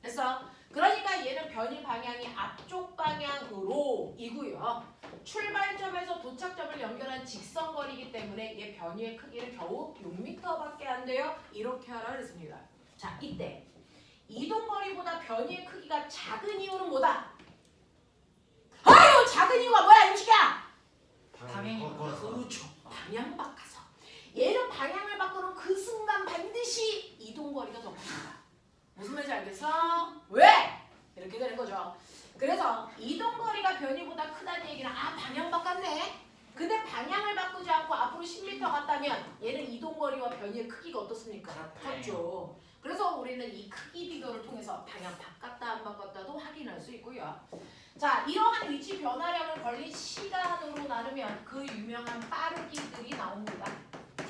됐어? 그러니까 얘는 변이 방향이 앞쪽 방향으로 이고요. 출발점에서 도착점을 연결한 직선거리이기 때문에 얘 변이의 크기는 겨우 6m밖에 안 돼요. 이렇게 하라 그랬습니다. 자, 이때 이동거리보다 변이의 크기가 작은 이유는 뭐다? 아유, 작은 이유가 뭐야, 임식이야? 방향이 바꿔서. 그렇죠. 방향 바꿔서. 얘는 방향을 바꾸는 그 순간 반드시 이동거리가 더 큽니다. 무슨 말인지 알겠어? 왜? 이렇게 되는 거죠. 그래서 이동거리가 변이보다 크다는 얘기는 방향 바꿨네. 근데 방향을 바꾸지 않고 앞으로 10m 갔다면 얘는 이동거리와 변이의 크기가 어떻습니까? 컸죠. 그래서 우리는 이 크기 비교를 통해서 방향 바꿨다 안 바꿨다도 확인할 수 있고요. 자, 이러한 위치 변화량을 걸린 시간으로 나누면 그 유명한 빠르기들이 나옵니다.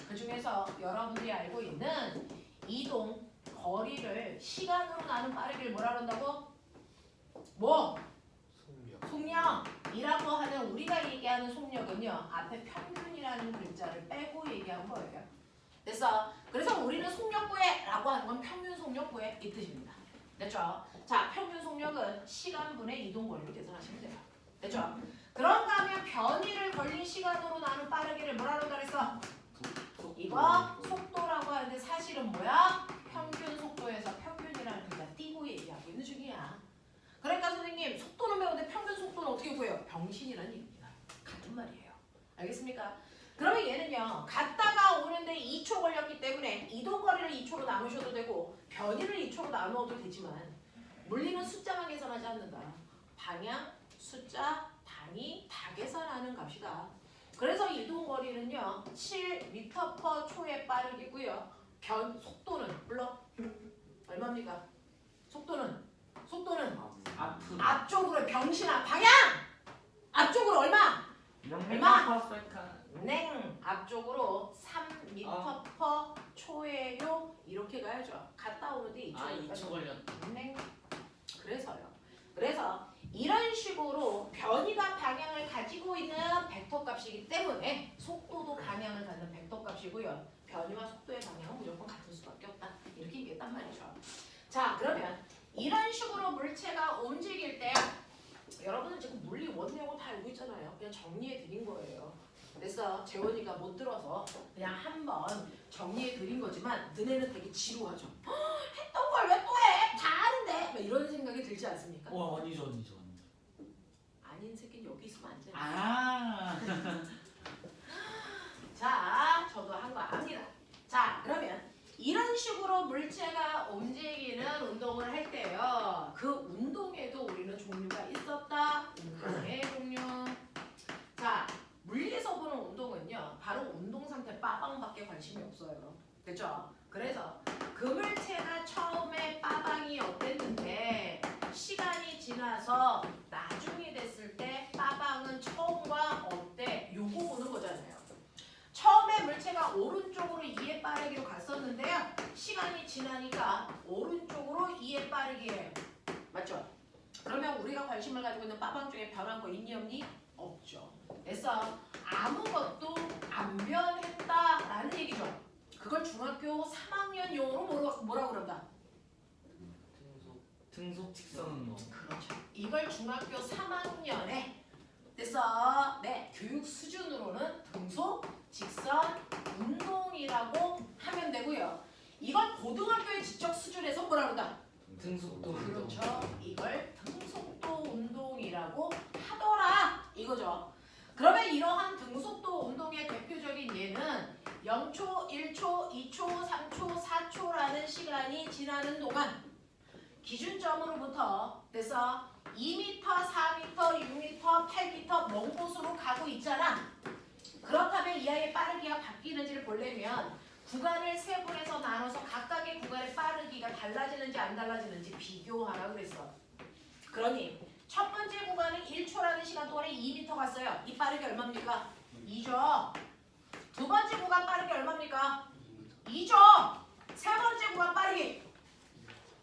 그 중에서 여러분들이 알고 있는 이동 거리를 시간으로 나눈 빠르기를 뭐라 그런다고? 뭐? 속력이라고 하는 우리가 얘기하는 속력은요, 앞에 평균이라는 글자를 빼고 얘기한 거예요. 됐어? 그래서 우리는 속력 구해라고 하는 건 평균 속력 구해 이 뜻입니다. 됐죠? 자, 평균 속력은 시간분의 이동거리로 계산하시면 돼요. 됐죠? 그런가 하면 변이를 걸린 시간으로 나눈 빠르기를 뭐라 그런다 그랬어? 이거 속도라고 하는데 사실은 뭐야? 평균 속도에서 평균이라는 글자 띄고 얘기하고 있는 중이야. 그러니까 선생님, 속도는 배우는데 평균 속도는 어떻게 구해요? 병신이라는 얘기입니다. 같은 말이에요. 알겠습니까? 그러면 얘는요, 갔다가 오는데 2초 걸렸기 때문에 이동거리를 2초로 나누셔도 되고 변이를 2초로 나누어도 되지만 물리는 숫자만 계산하지 않는다. 방향, 숫자, 단위 다 계산하는 값이다. 그래서 이동거리는요 7m/초의 빠르기고요. 속도는 물론 얼마입니까? 속도는 앞으로 앞쪽으로 병신아 방향! 앞쪽으로 얼마? 얼마? 냉 앞쪽으로 3m/초예요. 이렇게 가야죠. 갔다 오는데 2초. 2초 걸렸다. 냉. 그래서요. 그래서 이런 식으로 변이가 방향을 가지고 있는 벡터 값이기 때문에 속도도 방향을 갖는 벡터 값이고요. 변이와 속도의 방향은 무조건 같을 수밖에 없다. 이렇게 얘기했단 말이죠. 자, 그러면 이런 식으로 물체가 움직일 때 여러분은 지금 물리 원내용을 다 알고 있잖아요. 그냥 정리해 드린 거예요. 그래서 재원이가 못 들어서 그냥 한번 정리해 드린 거지만 너네는 되게 지루하죠. 했던 걸 왜 또 해? 다 아는데 막 이런 생각이 들지 않습니까? 아니죠. 아닌 새끼는 여기 있으면 안 돼. 자, 저도 한 거 압니다. 자, 그러면 이런 식으로 물체가 움직이는 운동을 할 때요. 그 운동에도 우리는 종류가 있었다. 운동의 종류. 자, 물리에서 보는 운동은요. 바로 운동 상태 빠방밖에 관심이 없어요. 됐죠? 그래서 그 물체가 처음에 빠방이 어땠는데 시간이 지나서 나중이 됐을 때 빠방은 처음과 어때? 요거 보는 거잖아요. 처음에 물체가 오른쪽으로 2의 빠르기로 갔었는데요. 시간이 지나니까 오른쪽으로 2의 빠르기예요. 맞죠? 그러면 우리가 관심을 가지고 있는 빠방 중에 변한 거 있니 없니? 없죠. 그래서 아무것도 안 변했다라는 얘기죠. 그걸 중학교 3학년 용어로 뭐라고 그런다? 등속 직선 운동. 그렇죠. 이걸 중학교 3학년에 그래서 교육 수준으로는 등속 직선 운동이라고 하면 되고요. 이걸 고등학교의 지적 수준에서 뭐라 그런다? 등속도 운동. 그렇죠. 이걸 등속도 운동이라고 하더라 이거죠. 그러면 이러한 등속도 운동의 대표적인 예는 0초, 1초, 2초, 3초, 4초라는 시간이 지나는 동안 기준점으로부터 그래서 2m, 4m, 6m, 8m 먼 곳으로 가고 있잖아. 그렇다면 이 아이의 빠르기가 바뀌는지를 보려면 구간을 세 분에서 나눠서 각각의 구간의 빠르기가 달라지는지 안 달라지는지 비교하라 그랬어. 그러니 첫 번째 구간은 1초라는 시간 동안에 2m 갔어요. 이 빠르기 얼마입니까? 2죠. 두 번째 구간 빠르기 얼마입니까? 2죠. 세 번째 구간 빠르기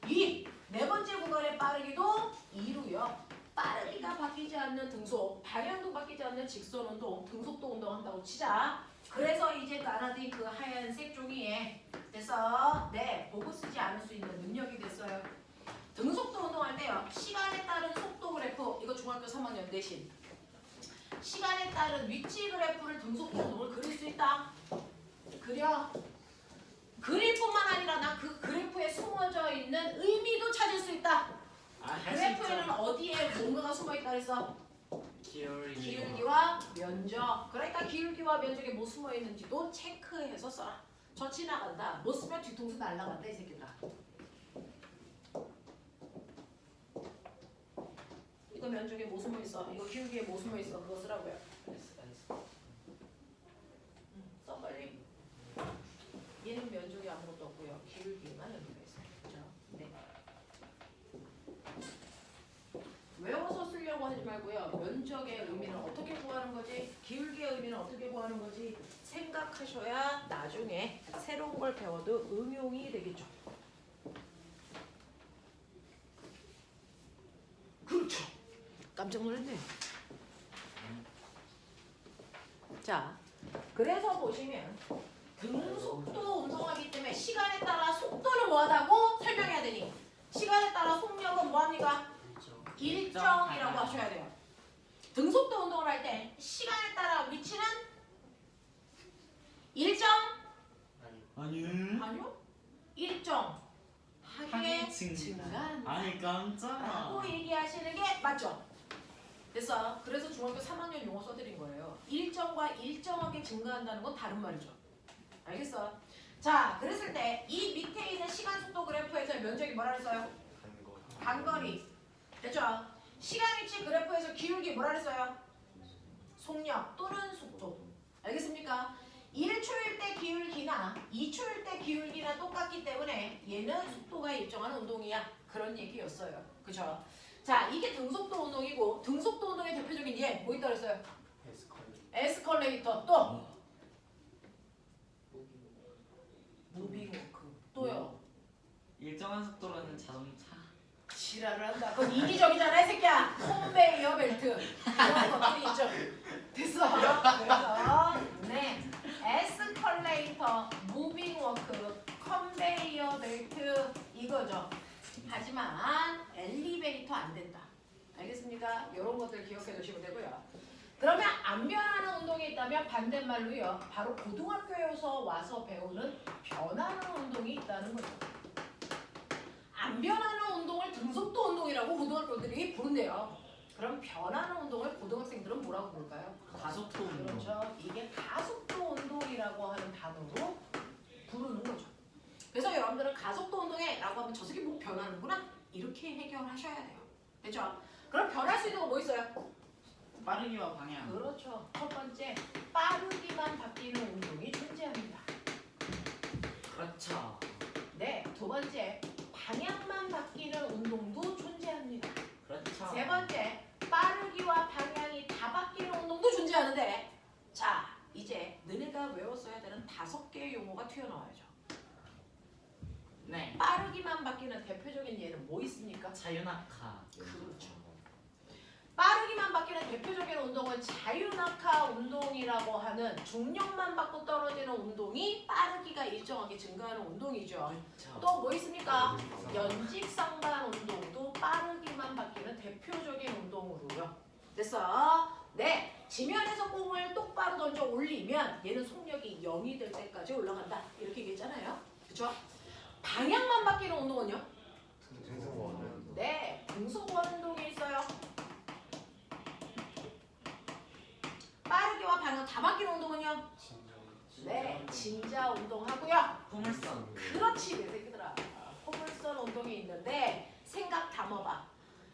2. 네 번째 구간의 빠르기도 2로요. 빠르기가 바뀌지 않는 등속, 방향도 바뀌지 않는 직선 운동, 등속도 운동한다고 치자. 그래서 이제 나눠진 그 하얀색 종이에 그래서 보고 쓰지 않을 수 있는 능력이 됐어요. 등속도 운동할 때요. 시간에 따른 속도 그래프, 이거 중학교 3학년 내신. 시간에 따른 위치 그래프를 등속도 운동을 그릴 수 있다. 그려. 그릴 뿐만 아니라 난 그 그래프에 숨어져 있는 의미도 찾을 수 있다. 그래프에는 어디에 뭔가가 숨어있다 그랬어? 기울기와 면적. 그러니까 기울기와 면적에 뭐 숨어있는지도 체크해서 써라. 저 지나간다. 못 쓰면 뒤통수 날라간다 이 새끼들아. 이거 면적에 뭐 숨어있어? 이거 기울기에 뭐 숨어있어? 그거 쓰라고요. 써 빨리. 얘는 면적이 아무것도 없고요. 기울기만 의미가 있어요. 그렇죠? 네. 외워서 쓰려고 하지 말고요. 면적의 의미는 어떻게 구하는 거지? 기울기의 의미는 어떻게 구하는 거지? 생각하셔야 나중에 새로운 걸 배워도 응용이 되겠죠. 그렇죠. 깜짝 놀랐네. 자, 그래서 보시면 등속도 운동하기 때문에 시간에 따라 속도를 뭐하다고 설명해야 되니 시간에 따라 속력은 뭐합니까? 일정이라고 하셔야 돼요. 등속도 운동을 할 때 시간에 따라 위치는 일정? 아니요. 일정하게 증가한다. 아니 깜짝아. 라고 얘기하시는 게 맞죠? 그래서 중학교 3학년 용어 써드린 거예요. 일정과 일정하게 증가한다는 건 다른 말이죠. 알겠어? 자, 그랬을 때 이 밑에 있는 시간 속도 그래프에서 면적이 뭐라 그랬어요? 간거리. 됐죠? 시간 위치 그래프에서 기울기 뭐라 그랬어요? 속력 또는 속도. 알겠습니까? 1초일 때 기울기나 2초일 때 기울기나 똑같기 때문에 얘는 속도가 일정한 운동이야. 그런 얘기였어요. 그죠? 자, 이게 등속도 운동이고 등속도 운동의 대표적인 얘 뭐 있다 그랬어요? 에스컬레이터. 또 무빙 워크. 또요. 일정한 속도로는 자동차. 지랄을 한다. 그건 이기적이잖아 이 새끼야. 컨베이어 벨트 이런 것들이 있죠. 됐어. 그래서 네 에스컬레이터, 무빙 워크, 컨베이어 벨트 이거죠. 하지만 엘리베이터 안 된다. 알겠습니까? 이런 것들 기억해 두시면 되고요. 그러면 안 변하는 운동이 있다면 반대말로요. 바로 고등학교에서 와서 배우는 변하는 운동이 있다는 거죠. 안 변하는 운동을 등속도 운동이라고 고등학교들이 부른대요. 그럼 변하는 운동을 고등학생들은 뭐라고 부를까요? 가속도 운동. 그렇죠. 이게 가속도 운동이라고 하는 단어로 부르는 거죠. 그래서 여러분들은 가속도 운동에 라고 하면 저 새끼 뭐 변하는구나 이렇게 해결하셔야 돼요. 됐죠? 그럼 변할 수 있는 거 뭐 있어요? 빠르기와 방향. 그렇죠. 첫 번째 빠르기만 바뀌는 운동이 존재합니다. 그렇죠. 네, 두 번째 방향만 바뀌는 운동도 존재합니다. 그렇죠. 세 번째 빠르기와 방향이 다 바뀌는 운동도 존재하는데 자 이제 너네가 외웠어야 되는 5개의 용어가 튀어나와야죠. 네. 빠르기만 바뀌는 대표적인 예는 뭐 있습니까? 자유낙하. 그렇죠. 빠르기만 바뀌는 대표적인 운동은 자유낙하 운동이라고 하는 중력만 받고 떨어지는 운동이 빠르기가 일정하게 증가하는 운동이죠. 그렇죠. 또 뭐 있습니까? 연직상반 운동도 빠르기만 바뀌는 대표적인 운동으로요. 됐어? 네. 지면에서 공을 똑바로 던져 올리면 얘는 속력이 0이 될 때까지 올라간다. 이렇게 얘기했잖아요. 그쵸? 방향만 바뀌는 운동은요? 등승원. 네. 등속원 운동이 있어요. 빠르기와 방향 다 바뀌는 운동은요? 네. 진자 운동하고요. 포물선. 그렇지 내 새끼들아. 포물선 운동이 있는데 생각 담아봐.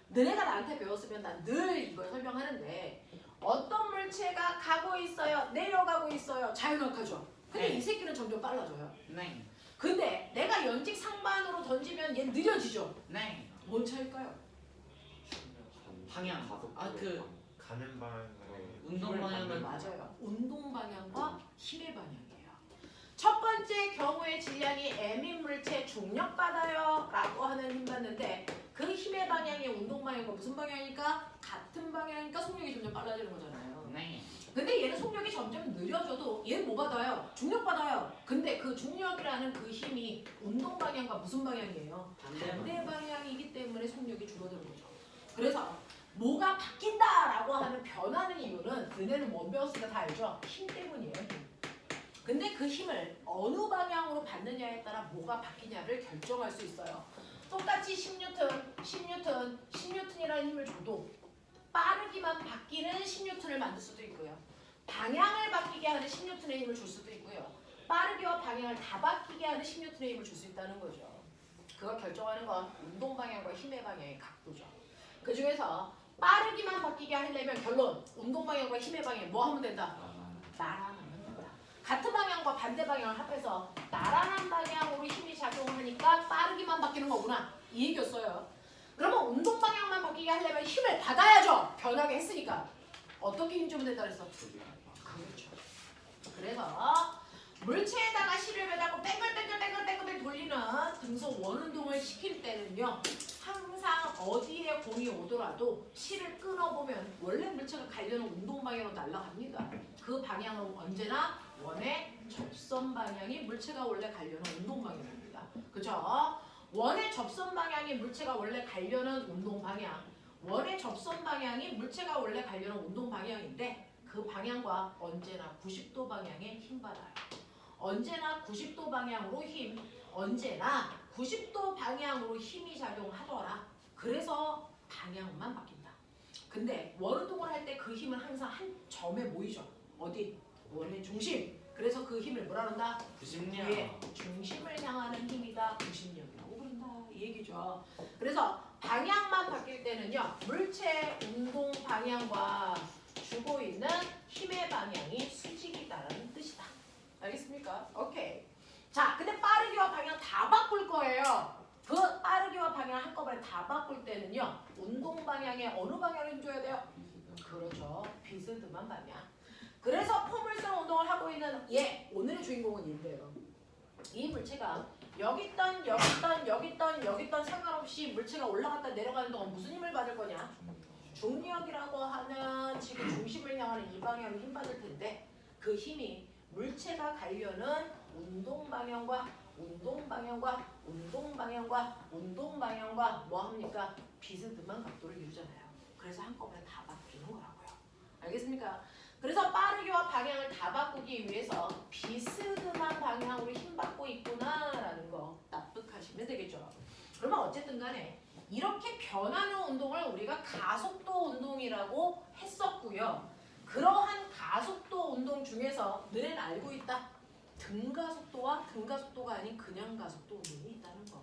너네가 나한테 배웠으면 난 늘 이걸 설명하는데 어떤 물체가 가고 있어요, 내려가고 있어요, 자유낙하죠. 근데 네. 이 새끼는 점점 빨라져요. 네. 근데 내가 연직 상반으로 던지면 얘 느려지죠. 네. 뭔 차일까요? 방향. 아, 그 가는 방향으로 운동 방향은 맞아요. 운동 방향과 힘의 방향이에요. 첫 번째 경우의 질량이 M인 물체 중력 받아요 라고 하는 힘 받는데 그 힘의 방향이 운동 방향과 무슨 방향이니까 같은 방향이니까 속력이 점점 빨라지는 거잖아요. 네. 근데 얘는 속력이 점점 느려져도 얘는 뭐 받아요? 중력 받아요. 근데 그 중력이라는 그 힘이 운동 방향과 무슨 방향이에요? 반대 방향이기 때문에 속력이 줄어드는 거죠. 그래서 뭐가 바뀐다라고 하는 변하는 이유는 너네는 원 배웠으니까 다 알죠? 힘 때문이에요. 힘. 근데 그 힘을 어느 방향으로 받느냐에 따라 뭐가 바뀌냐를 결정할 수 있어요. 똑같이 10N이라는 힘을 줘도 빠르기만 바뀌는 10N을 만들 수도 있고요. 방향을 바뀌게 하는 10N의 힘을 줄 수도 있고요. 빠르기와 방향을 다 바뀌게 하는 10N의 힘을 줄 수 있다는 거죠. 그걸 결정하는 건 운동 방향과 힘의 방향의 각도죠. 그 중에서 빠르기만 바뀌게 하려면 결론 운동 방향과 힘의 방향 뭐 하면 된다? 나란하면 된다. 같은 방향과 반대 방향을 합해서 나란한 방향으로 힘이 작용하니까 빠르기만 바뀌는 거구나 이 얘기였어요. 그러면 운동 방향만 바뀌게 하려면 힘을 받아야죠. 변하게 했으니까. 어떻게 힘 주면 된다 그랬어? 그렇죠. 그래서 물체에다가 실을 매달고 뺑글뺑글 돌리는 등속 원운동을 시킬 때는요. 항상 어디에 공이 오더라도 실을 끊어보면 원래 물체가 가려는 운동 방향으로 날아갑니다. 그 방향은 언제나 원의 접선 방향이 물체가 원래 가려는 운동 방향입니다. 그렇죠? 원의 접선 방향이 물체가 원래 가려는 운동 방향. 원의 접선 방향이 물체가 원래 가려는 운동 방향인데 그 방향과 언제나 90도 방향에 힘 받아요. 언제나 90도 방향으로 힘, 언제나 90도 방향으로 힘이 작용하더라. 그래서 방향만 바뀐다. 근데 원운동을 할 때 그 힘은 항상 한 점에 모이죠. 어디? 원의 중심. 그래서 그 힘을 뭐라 그런다? 90년. 중심을 향하는 힘이다. 90력이라고 부른다. 이 얘기죠. 그래서 방향만 바뀔 때는요. 물체 운동 방향과 주고 있는 힘의 방향이 수직이다라는 뜻이다. 알겠습니까? 오케이. 자, 근데 빠르기와 방향 다 바꿀 거예요. 그 빠르기와 방향 한꺼번에 다 바꿀 때는요. 운동 방향에 어느 방향을 힘줘야 돼요? 그렇죠. 비스듬한 방향. 그래서 포물선 운동을 하고 있는 오늘의 주인공은 얘인데요. 이 물체가 여기 있던 상관없이 물체가 올라갔다 내려가는 동안 무슨 힘을 받을 거냐? 중력이라고 하는 지금 중심을 향하는 이 방향으로 힘 받을 텐데 그 힘이 물체가 가려는 운동 방향과 뭐 합니까? 비스듬한 각도를 이루잖아요. 그래서 한꺼번에 다 바뀌는 거라고요. 알겠습니까? 그래서 빠르기와 방향을 다 바꾸기 위해서 비스듬한 방향으로 힘 받고 있구나라는 거 납득하시면 되겠죠. 그러면 어쨌든 간에 이렇게 변하는 운동을 우리가 가속도 운동이라고 했었고요. 그러한 가속도 운동 중에서 너네는 알고 있다. 등가속도와 등가속도가 아닌 그냥 가속도 운동이 있다는 거.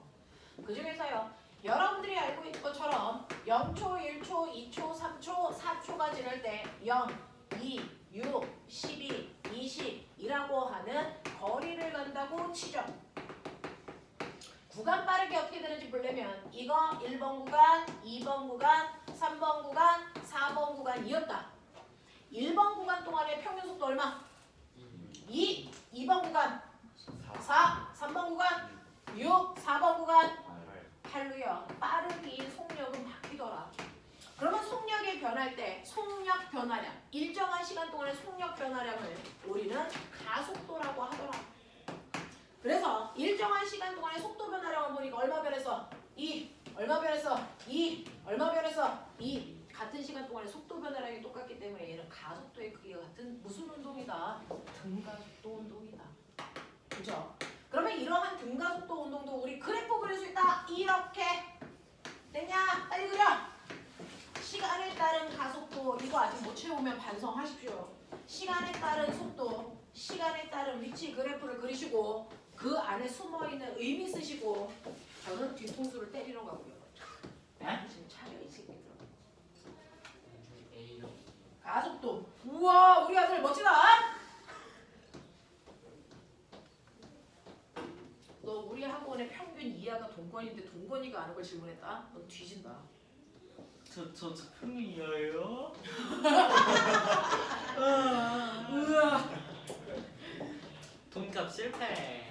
그 중에서요. 여러분들이 알고 있는 것처럼 0초, 1초, 2초, 3초, 4초가 지날 때 0, 2, 6, 12, 20이라고 하는 거리를 간다고 치죠. 구간 빠르게 어떻게 되는지 보려면 이거 1번 구간, 2번 구간, 3번 구간, 4번 구간이었다. 1번 구간 동안의 평균 속도 얼마? 2, 2번 구간 4, 3번 구간 6, 4번 구간 8로요. 빠르기 속력은 바뀌더라. 그러면 속력이 변할 때 속력 변화량, 일정한 시간 동안의 속력 변화량을 우리는 가속도라고 하더라. 그래서 일정한 시간 동안의 속도 변화량을 보니까 얼마 변했어? 2, 얼마 변했어? 2, 얼마 변했어? 2. 같은 시간 동안에 속도 변화량이 똑같기 때문에 얘는 가속도의 크기가 같은 무슨 운동이다? 등가속도 운동이다. 그죠? 그러면 이러한 등가속도 운동도 우리 그래프 그릴 수 있다. 이렇게 됐냐? 빨리 그려. 시간에 따른 가속도 이거 아직 못 채우면 반성하십시오. 시간에 따른 속도, 시간에 따른 위치 그래프를 그리시고 그 안에 숨어있는 의미 쓰시고 저는 뒤통수를 때리러 가고요. 지금 차려 이 새끼들. 가속도. 우와 우리 아들 멋지다. 너 우리 학원의 평균 이하가 동건인데 동건이가 아는 걸 질문했다? 넌 뒤진다. 저 평균이에요? 우와. 돈값 실패.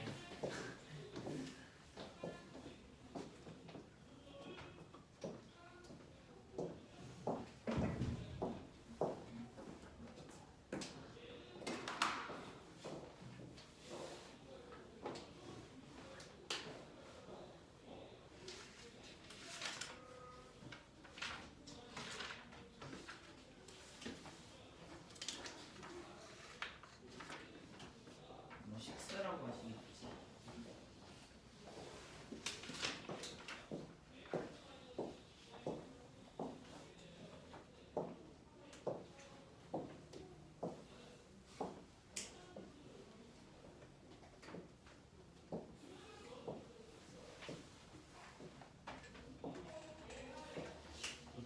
뭐 식사라고 하시겠지.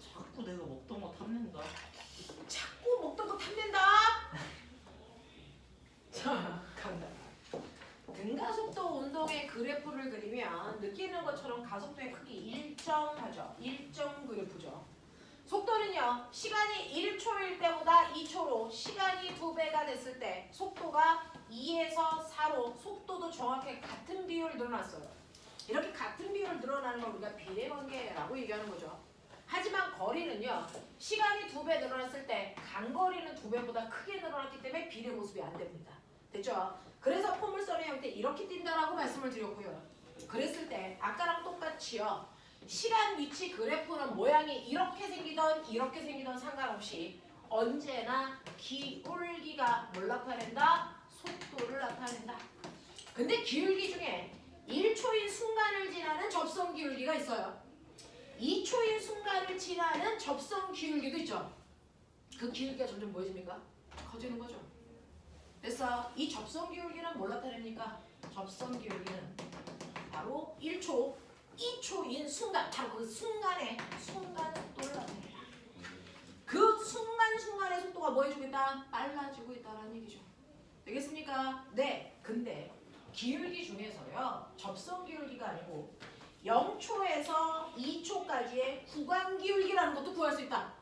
자꾸 내가 먹던 거 탐낸다. 자꾸 먹던 거 탐낸다. 자, 간다. 등가속도 운동의 그래프를 그리면 느끼는 것처럼 가속도의 크기 일정하죠. 일정 그래프죠. 속도는요. 시간이 1초일 때보다 2초로 시간이 2배가 됐을 때 속도가 2에서 4로 속도도 정확히 같은 비율 늘어났어요. 이렇게 같은 비율 늘어나는 걸 우리가 비례관계라고 얘기하는 거죠. 하지만 거리는요. 시간이 2배 늘어났을 때 간거리는 2배보다 크게 늘어났기 때문에 비례 모습이 안 됩니다. 됐죠? 그래서 포물선의 형태 이렇게 뛴다라고 말씀을 드렸고요. 그랬을 때 아까랑 똑같이요. 시간 위치 그래프는 모양이 이렇게 생기던 상관없이 언제나 기울기가 뭘 나타낸다? 속도를 나타낸다. 근데 기울기 중에 1초인 순간을 지나는 접선 기울기가 있어요. 2초인 순간을 지나는 접선 기울기도 있죠. 그 기울기가 점점 뭐해집니까? 커지는 거죠. 됐어. 이 접선 기울기는 뭘 나타냅니까? 접선 기울기는 바로 1초, 2초인 순간, 바로 그 순간의 순간 속도를 나타내라. 그 순간순간의 속도가 뭐 해주고 있다? 빨라지고 있다는 얘기죠. 되겠습니까? 네. 근데 기울기 중에서요. 접선 기울기가 아니고 0초에서 2초까지의 구간 기울기라는 것도 구할 수 있다.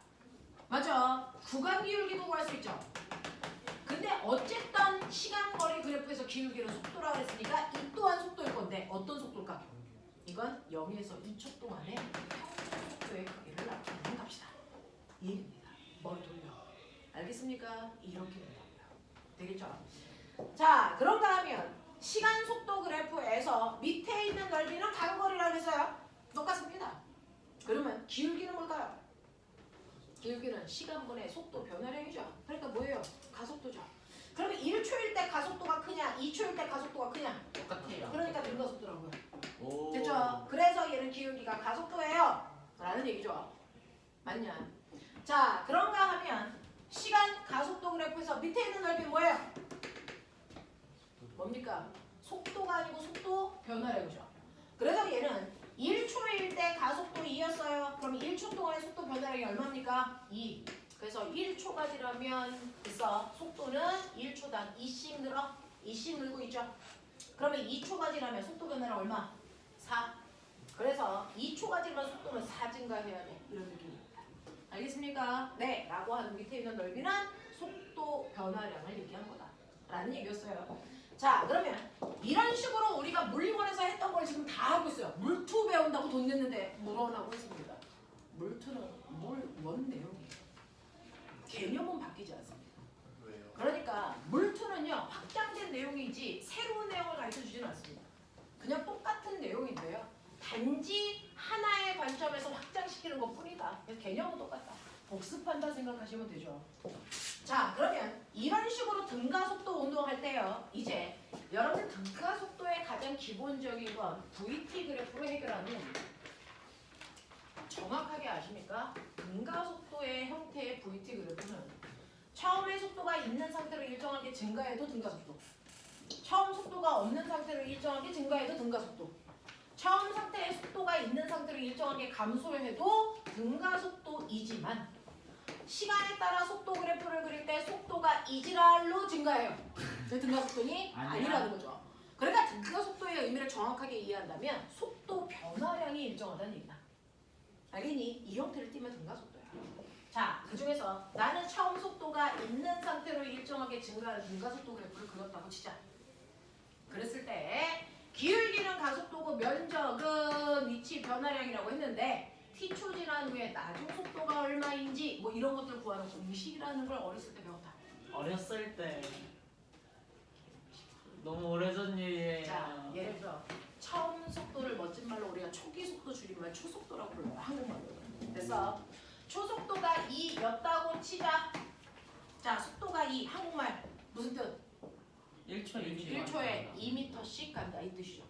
맞아. 구간 기울기도 구할 수 있죠. 근데 어쨌든 시간 거리 그래프에서 기울기를 속도라고 했으니까 이 또한 속도일 건데 어떤 속도일까? 이건 0에서 2초 동안의 평균 속도의 크기를 나타내는 값이다. 이 얘기입니다. 뭘 돌려. 알겠습니까? 이렇게 된다고요. 되겠죠? 자, 그런가 하면 시간 속도 그래프에서 밑에 있는 넓이는 간거리라고 했어요. 똑같습니다. 그러면 기울기는 뭘까요? 기울기는 시간분의 속도 변화량이죠. 그러니까 뭐예요? 가속도죠. 그러면 1초일 때 가속도가 크냐? 2초일 때 가속도가 크냐? 똑같아요. 그러니까 등가속도라고요. 오. 됐죠? 그래서 얘는 기울기가 가속도예요. 라는 얘기죠. 맞냐? 자, 그런가 하면 시간 가속도 그래프에서 밑에 있는 넓이는 뭐예요? 뭡니까? 속도가 아니고 속도 변화량이죠. 그래서 얘는 1초일 때 가속도 2였어요. 그럼 1초 동안의 속도 변화량이 얼마입니까? 2. 그래서 1초가 지나면 있어. 속도는 1초당 2씩 늘어. 2씩 늘고 있죠. 그러면 2초가 지나면 속도 변화량 얼마? 4. 그래서 2초가 지나면 속도는 4 증가해야 돼. 이런 느낌입니다. 알겠습니까? 네. 라고 하는 밑에 있는 넓이는 속도 변화량을 얘기한 거다. 라는 얘기였어요. 자, 그러면 이런 식으로 우리가 물리원에서 했던 걸 지금 다 하고 있어요. 물투 배운다고 돈 냈는데 물원하고 있습니다. 물투는 물원 내용이에요. 개념은 바뀌지 않습니다. 왜요? 그러니까 물투는요 확장된 내용이지 새로운 내용을 가르쳐주지는 않습니다. 그냥 똑같은 내용인데요. 단지 하나의 관점에서 확장시키는 것뿐이다. 그래서 개념은 똑같다. 복습한다 생각하시면 되죠. 자, 그러면 이런 식으로 등가속도 운동할 때요. 이제 여러분들 등가속도의 가장 기본적인 건 VT 그래프로 해결하는 겁니다. 정확하게 아십니까? 등가속도의 형태의 VT 그래프는 처음에 속도가 있는 상태로 일정하게 증가해도 등가속도, 처음 속도가 없는 상태로 일정하게 증가해도 등가속도, 처음 상태의 속도가 있는 상태로 일정하게 감소해도 등가속도이지만 시간에 따라 속도 그래프를 그릴 때 속도가 이지랄로 증가해요. 등가속도니 아니라는 거죠. 그러니까 등가속도의 의미를 정확하게 이해한다면 속도 변화량이 일정하다는 얘기다. 알겠니? 이 형태를 띠면 등가속도야. 자, 그 중에서 나는 처음 속도가 있는 상태로 일정하게 증가하는 등가속도 그래프를 그렸다고 치자. 그랬을 때 기울기는 가속도고 면적은 위치 변화량이라고 했는데 t초 지난 후에 나중 속도가 얼마인지 뭐 이런 것들 구하는 공식이라는 걸 어렸을 때 배웠다. 어렸을 때 너무 오래전 일이에요. 자, 예를 들어 처음 속도를 멋진 말로 우리가 초기 속도 줄임말 초속도라고 불러요. 한국말로. 그래서 초속도가 2였다고 치자. 자, 속도가 2 한국말 무슨 뜻? 1초에 2m씩 간다 이 뜻이죠.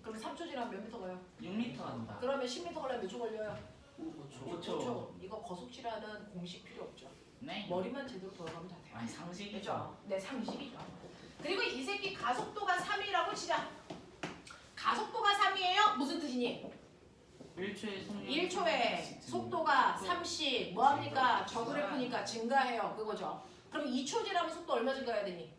그럼 3초 지나면 몇 미터 가요? 6m 간다. 그러면 10m 가려면 몇 초 걸려요? 5초. 5초. 이거 거속치라는 공식 필요 없죠. 네. 머리만 제대로 돌아가면 다 돼요. 아니 상식이죠. 그죠? 네, 상식이죠. 그리고 이 새끼 가속도가 3이라고 치자. 가속도가 3이에요? 무슨 뜻이니? 1초에 속도가 30 뭐합니까? 저 그래프니까 증가해요. 그거죠. 그럼 2초 지나면 속도 얼마 증가해야 되니?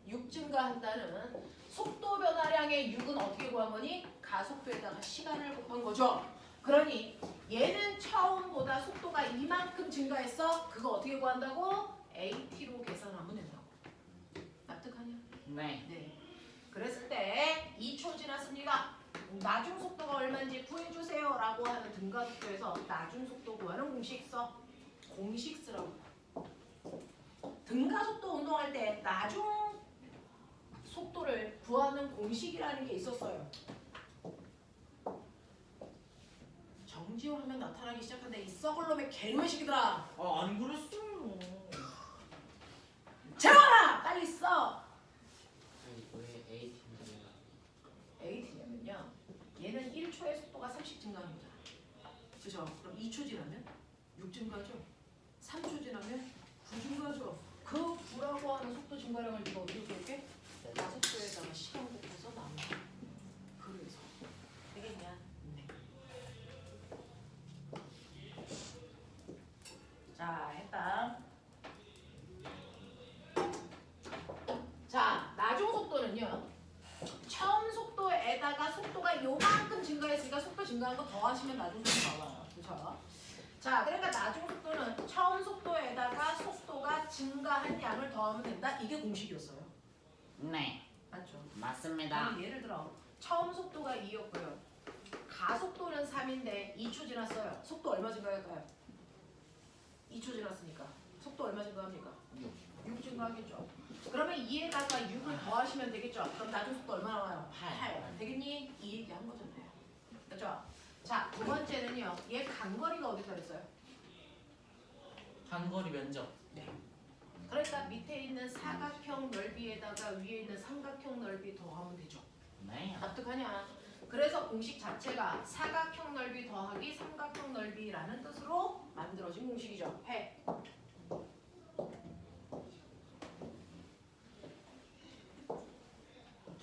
6 증가한다는 속도 변화량의 6은 어떻게 구한 거니? 가속도에다가 시간을 곱한 거죠. 그러니 얘는 처음보다 속도가 이만큼 증가했어. 그거 어떻게 구한다고? AT로 계산하면 된다고. 납득하냐? 네. 네. 그랬을 때 2초 지났습니다. 나중 속도가 얼마인지 구해주세요 라고 하는 등가속도에서 나중 속도 구하는 공식 써. 공식 쓰라고. 등가속도 운동할 때 나중 속도를 구하는 공식이라는 게 있었어요. 정지호하면 나타나기 시작한다. 이 썩을 놈의 개놈의 새끼들아. 안 그랬어요. 재원아! 빨리 써! 아니 왜 AT인지 AT냐면요. 얘는 1초의 속도가 30 증가하는 거잖아. 그죠? 그럼 2초 지나면 6 증가죠. 3초 지나면 9 증가죠. 그 9라고 하는 속도 증가량을 네가 어디로 볼게? 가속도에다가 시간 곱해서 나눠. 그래서 되겠냐? 네. 자, 했다. 증가한 거 더하시면 나중 속도 나와요. 그렇죠? 자, 그러니까 나중 속도는 처음 속도에다가 속도가 증가한 양을 더하면 된다. 이게 공식이었어요. 네, 맞죠? 맞습니다. 아니, 예를 들어 처음 속도가 2였고요. 가속도는 3인데 2초 지났어요. 속도 얼마 증가할까요? 2초 지났으니까 속도 얼마 증가합니까? 6 증가하겠죠. 그러면 2에다가 6을 더하시면 되겠죠. 그럼 나중 속도 얼마 나와요? 8. 되겠니? 이 얘기한 거잖아요. 그렇죠? 자, 두 번째는요. 얘 간거리가 어디다 있어요? 단거리 면적. 그러니까 밑에 있는 사각형 넓이에다가 위에 있는 삼각형 넓이 더하면 되죠. 네, 납득하냐? 그래서 공식 자체가 사각형 넓이 더하기 삼각형 넓이라는 뜻으로 만들어진 공식이죠. 해.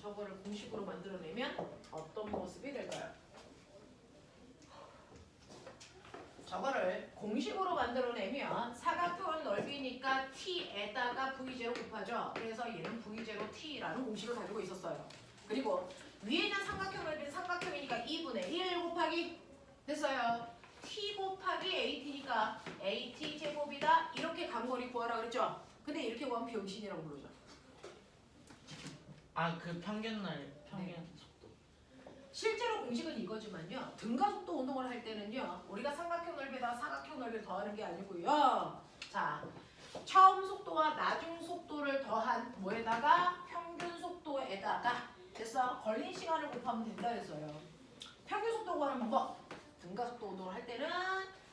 저거를 공식으로 만들어내면 어떤 모습이 될까요? 저거를 공식으로 만들어내면 사각형 넓이니까 t에다가 v0 곱하죠. 그래서 얘는 v0 t라는 공식을 가지고 있었어요. 그리고 위에 있는 삼각형 넓이는 삼각형이니까 2분의 1 곱하기 됐어요. t 곱하기 at니까 at 제곱이다. 이렇게 간거리 구하라 그랬죠. 근데 이렇게 구하면 병신이라고 부르죠. 아, 그 평균 네. 속도. 실제로 공식은 이거지만요. 등가속도 운동을 할 때는요. 우리가 삼각형 넓이에다가 사각형 넓이를 더하는 게 아니고요. 자, 처음 속도와 나중 속도를 더한 뭐에다가 평균 속도에다가 됐어. 걸린 시간을 곱하면 된다 했어요. 평균 속도 구하는 방법. 등가속도 운동을 할 때는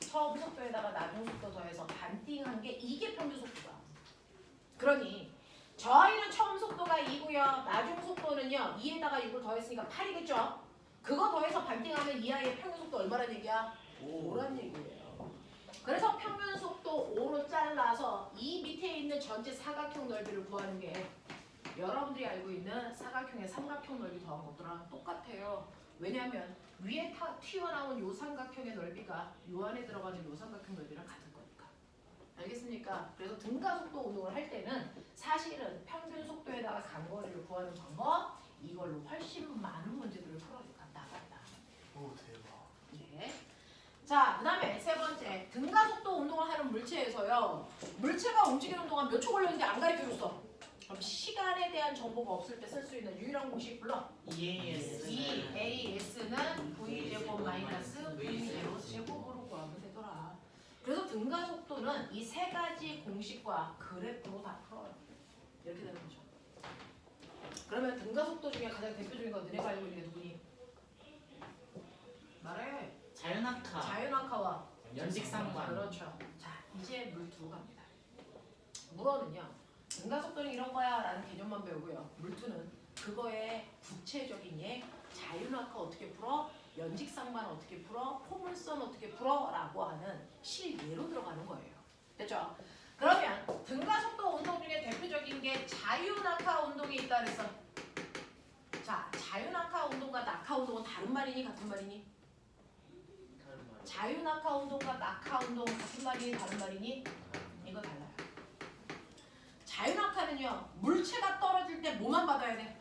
처음 속도에다가 나중 속도 더해서 반띵한 게 이게 평균 속도다. 그러니 저 아이는 처음 속도가 2고요. 나중 속도는요. 2에다가 6을 더했으니까 8이겠죠. 그거 더해서 반띵하면 이 아이의 평균 속도 얼마란 얘기야? 5란 얘기예요. 그래서 평균 속도 5로 잘라서 이 밑에 있는 전체 사각형 넓이를 구하는 게 여러분들이 알고 있는 사각형의 삼각형 넓이 더한 것들랑 똑같아요. 왜냐하면 위에 튀어나온 요 삼각형의 넓이가 요 안에 들어가는 요 삼각형 넓이랑 같은 거니까. 알겠습니까? 그래서 등가속도 운동을 할 때는 사실은 평균 속도에다가 간거리를 구하는 방법 이걸로 훨씬 많은 문제들을 풀어나간다. 오 대박. 네. 자, 그 다음에 세 번째 등가속도 운동을 하는 물체에서요. 물체가 움직이는 동안 몇 초 걸렸는지 안 가르쳐줬어. 그럼 시간에 대한 정보가 없을 때 쓸 수 있는 유일한 공식 불러. EAS. EAS는 V제곱 마이너스 V0 제곱으로 구하면 되더라. 그래서 등가속도는 이 세 가지 공식과 그래프로 다 풀어요. 이렇게 되는 거죠. 그러면 등가속도 중에 가장 대표적인 건 너네가 알고 있는 게 누구니? 말해. 자연학화. 자연학화와 연직상관. 그렇죠. 자, 이제 물투 갑니다. 물어는요. 등가속도는 이런 거야 라는 개념만 배우고요. 물투는 그거의 구체적인 예, 자연학화 어떻게 풀어? 연직상관 어떻게 풀어? 포물선 어떻게 풀어? 라고 하는 실예로 들어가는 거예요. 됐죠? 그러면 등가속도 운동 중에 대표적인 게 자유낙하 운동이 있다 그래서 자, 자유낙하 운동과 낙하 운동은 다른 말이니 같은 말이니? 자유낙하 운동과 낙하 운동은 같은 말이니 다른 말이니? 이거 달라요. 자유낙하는요. 물체가 떨어질 때 뭐만 받아야 돼?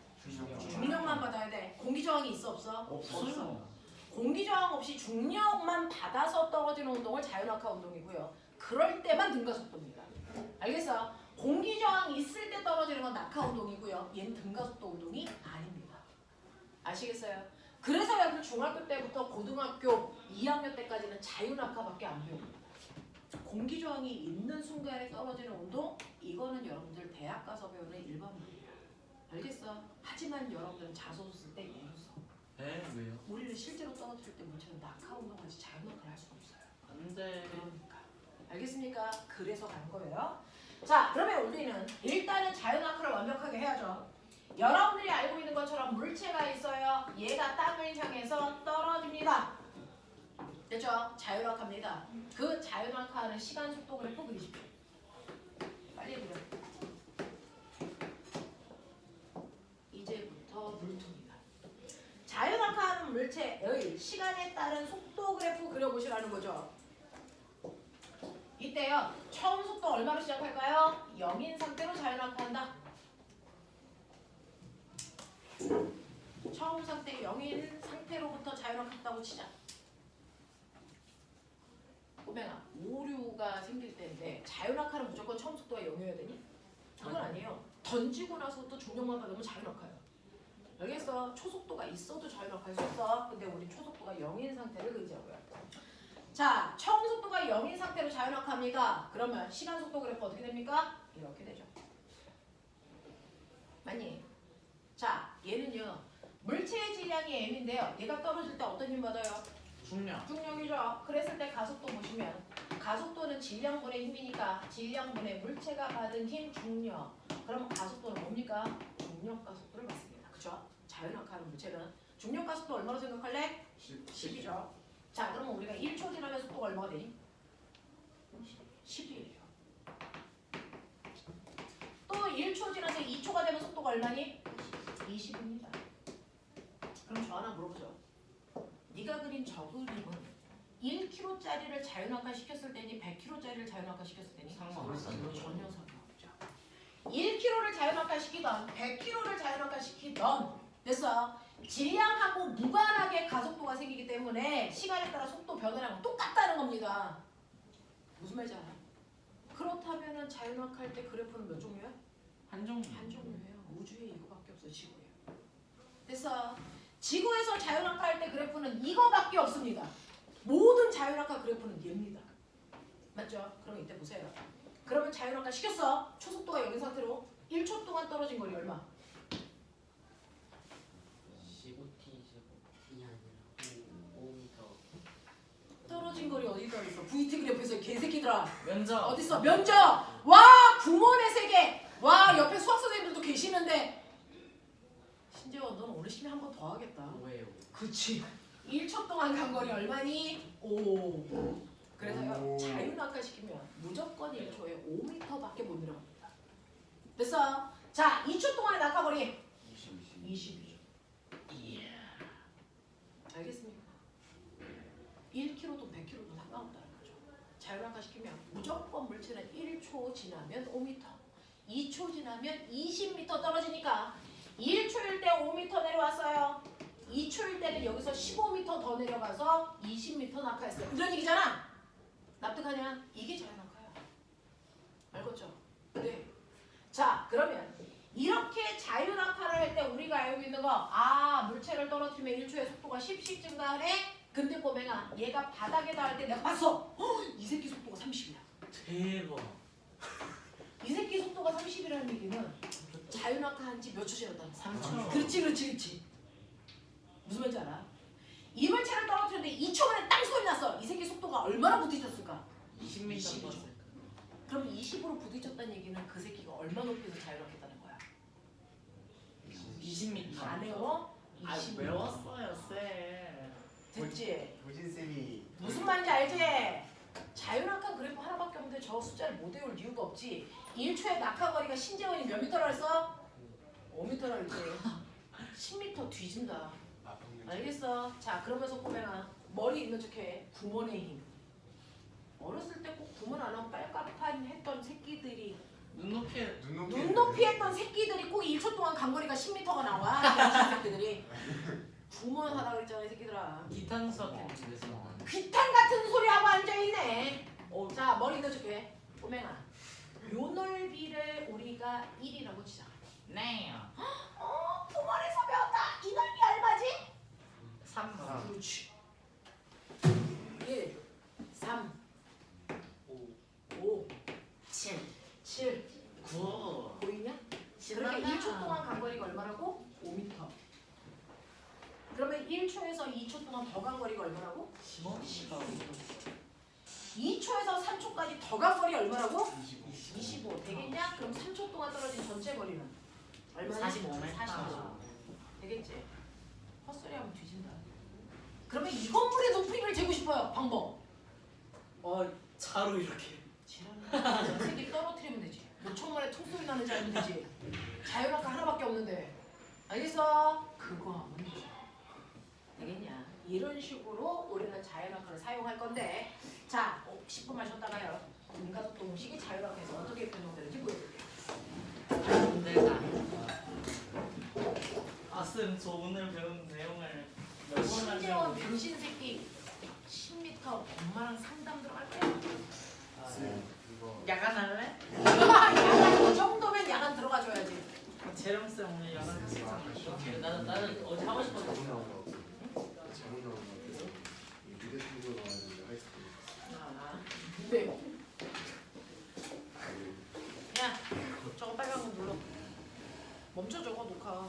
중력만 받아야 돼. 공기저항이 있어 없어? 없어요. 공기저항 없이 중력만 받아서 떨어지는 운동을 자유낙하 운동이고요. 그럴 때만 등가속도입니다. 알겠어? 공기저항 있을 때 떨어지는 건 낙하 운동이고요. 얘는 등가속도 운동이 아닙니다. 아시겠어요? 그래서 여러분 중학교 때부터 고등학교 2학년 때까지는 자유낙하밖에 안 배웁니다. 공기저항이 있는 순간에 떨어지는 운동 이거는 여러분들 대학 가서 배우는 일반 물리야. 알겠어? 하지만 여러분들은 자소서 쓸 때 얘는 써. 네, 왜요? 우리는 실제로 떨어질 때 물체는 낙하 운동하지 자유낙하를 할 수가 없어요. 안 돼. 그러니까 알겠습니까? 그래서 간 거예요. 자, 그러면 우리는 일단은 자유낙하를 완벽하게 해야죠. 여러분들이 알고 있는 것처럼 물체가 있어요. 얘가 땅을 향해서 떨어집니다. 됐죠? 자유낙하입니다. 그 자유낙하는 시간 속도 그래프 그리십시오. 빨리 그려. 이제부터 물투입니다. 자유낙하하는 물체의 시간에 따른 속도 그래프 그려보시라는 거죠. 이때요. 처음 속도 얼마로 시작할까요? 0인 상태로 자유낙하한다. 처음 상태 0인 상태로부터 자유낙하했다고 치자. 꼬맹아 오류가 생길 때인데 자연악화는 무조건 처음 속도가 0이어야 되니? 그건 아니에요. 던지고 나서 또 중력만 받으면 자연악화예요. 여기서 초속도가 있어도 자연악화할 수 있어. 근데 우리 초속도가 0인 상태를 의지하고요. 자, 처음 속도가 0인 상태로 자연악화합니다. 그러면 시간 속도 그래프 어떻게 됩니까? 이렇게 되죠. 맞니? 자, 얘는요. 물체의 질량이 m인데요. 얘가 떨어질 때 어떤 힘 받아요? 중력. 중력이죠. 그랬을 때 가속도 보시면 가속도는 질량분의 힘이니까 질량분의 물체가 받은 힘 중력. 그러면 가속도는 뭡니까? 중력 가속도를 받습니다. 그죠? 자연악화하는 물체는 중력 가속도 얼마로 생각할래? 10이죠. 자, 그러면 우리가 1초 지나면 속도가 얼마가 되니? 10이에요. 또 1초 지나서 2초가 되면 속도가 얼마니? 20입니다. 그럼 저 하나 물어보죠. 네가 그린 저 그림은 1kg짜리를 자연악화 시켰을 때니 100kg짜리를 자연악화 시켰을 때니 상관없어요. 전혀 상관없죠. 1kg를 자연악화 시키던 100kg를 자연악화 시키던 됐어. 질량하고 무관하게 가속도가 생기기 때문에 시간에 따라 속도 변화량은 똑같다는 겁니다. 무슨 말인지 알아요? 그렇다면 자연악화할 때 그래프는 몇 종류야? 한 종류. 한 종류예요. 우주에 이거밖에 없어. 지구에. 그래서 지구에서 자연악화할 때 그래프는 이거밖에 없습니다. 모든 자연악화 그래프는 얘입니다. 맞죠? 그럼 이때 보세요. 그러면 자연악화 시켰어. 초속도가 0인 상태로 1초 동안 떨어진 거리 얼마? 15T 아니라 5m. 떨어진 거리 어디다 있어? VT 그래프에서 개새끼들아. 면적. 어딨어? 면적! 와! 구몬의 세계! 와! 옆에 수학 선생님들도 계시는데 신재원 넌 오늘 심의 한 번 더 하겠다. 뭐예요? 그치. 1초 동안 간 거리 얼마니? 5. 그래서요. 오. 자연악화 시키면 무조건 1초에 5m밖에 못 내려갑니다. 됐어? 자, 2초 동안의 낙하거리 20이죠. 알겠습니까? 1km도 100km도 상관없다는 거죠. 자연악화 시키면 무조건 물체는 1초 지나면 5m, 2초 지나면 20m 떨어지니까 1초일 때 5m 내려왔어요. 2초일 때는 여기서 15m 더 내려가서 20m 낙하했어요. 이런 얘기잖아. 납득하냐? 이게 자연악화야. 알겠죠? 네. 자, 그러면 이렇게 자연악화를 할 때 우리가 알고 있는 거, 아, 물체를 떨어뜨리면 1초에 속도가 10씩 증가하네? 근데 꼬맹아, 얘가 바닥에 닿을 때 내가 봤어. 이 새끼 속도가 30이야. 대박. 이 새끼 속도가 30이라는 얘기는 자연악화한 지 몇 초 지났다는 거야. 3초. 그렇지. 무슨 말인지 알아? 이 물체를 떨어뜨렸는데 2초 만에 땅 소리 났어. 이 새끼 속도가 얼마나 부딪혔을까? 20m 20이죠. 떴을까? 그럼 20으로 부딪혔다는 얘기는 그 새끼가 얼마 높이에서 자연악했다는 거야? 20m. 안 외워? 아 20m. 외웠어요 쌤. 됐지? 우진쌤이 무슨 말인지 알지? 자연악화 그래프 하나밖에 없는데 저 숫자를 못 외울 이유가 없지. 1초의 낙하거리가 신재원이 몇 미터라 했어? 5미터라 했지. 10m 뒤진다. 알겠어? 자, 그러면서 꼬맹아 머리 있는 척해. 구몬의 힘. 어렸을 때 꼭 구몬 안 하면 빨갛판 했던 새끼들이 눈높이에 눈높이 했던 새끼들이 꼭 1초 동안 간거리가 10m가 나와. 이 새끼들이 구몬 하라 그랬잖아 이 새끼들아. 기탄 수업 집에서 나왔는데. 귀탄 같은 소리 하고 앉아있네. 자, 머리 있는 척해. 꼬맹아 요 넓이를 우리가 1이라고 치자. 네. 구몬에서 배웠다. 이 넓이 얼마지? 3번. 그렇지. 1, 3, 5, 7. 7. 9. 보이냐? 그러니까 1초 동안 간 거리가 얼마라고? 5m. 그러면 1초에서 2초 동안 더 간 거리가 얼마라고? 15m. 2초에서 3초까지 더 간 거리 얼마라고? 25. 되겠냐? 그럼 3초 동안 떨어진 전체 거리는 얼마나? 45m. 45. 되겠지? 헛소리하면 뒤진다. 그러면 이 건물의 높이를 재고 싶어요. 방법. 차로 이렇게. 지랄하네. 새끼 떨어뜨리면 되지. 뭐 천만에 총소리 나는지 알면 되지. 자연악화 하나밖에 없는데. 알겠어? 그거 하면 되지. 되겠냐? 이런 식으로 우리는 자연악화를 사용할 건데, 자, 10분만 쉬었다가요. 눈가속 동식이 자연악화에서 어떻게 변형되는지 보여드릴게요. 힘들다. 쌤, 저 오늘 배운 내용을 몇 번 신재원 하려고. 병신 새끼 10m 오늘부터 엄마랑 상담 들어갈 거야. 쌤 이거 야간 할래? 야간 이 정도면 야간 들어가줘야지. 재령쌤 오늘 야간 아, 시간 아쉽네. 나는 어제 하고 싶었는데 잘못 나온 거 같아. 잘못 나온 거 같아서 이 미대 친구가 나와야 되는데 하이스쿨. 네. 야, 저거 빨간 거 눌러. 멈춰 저거 녹화.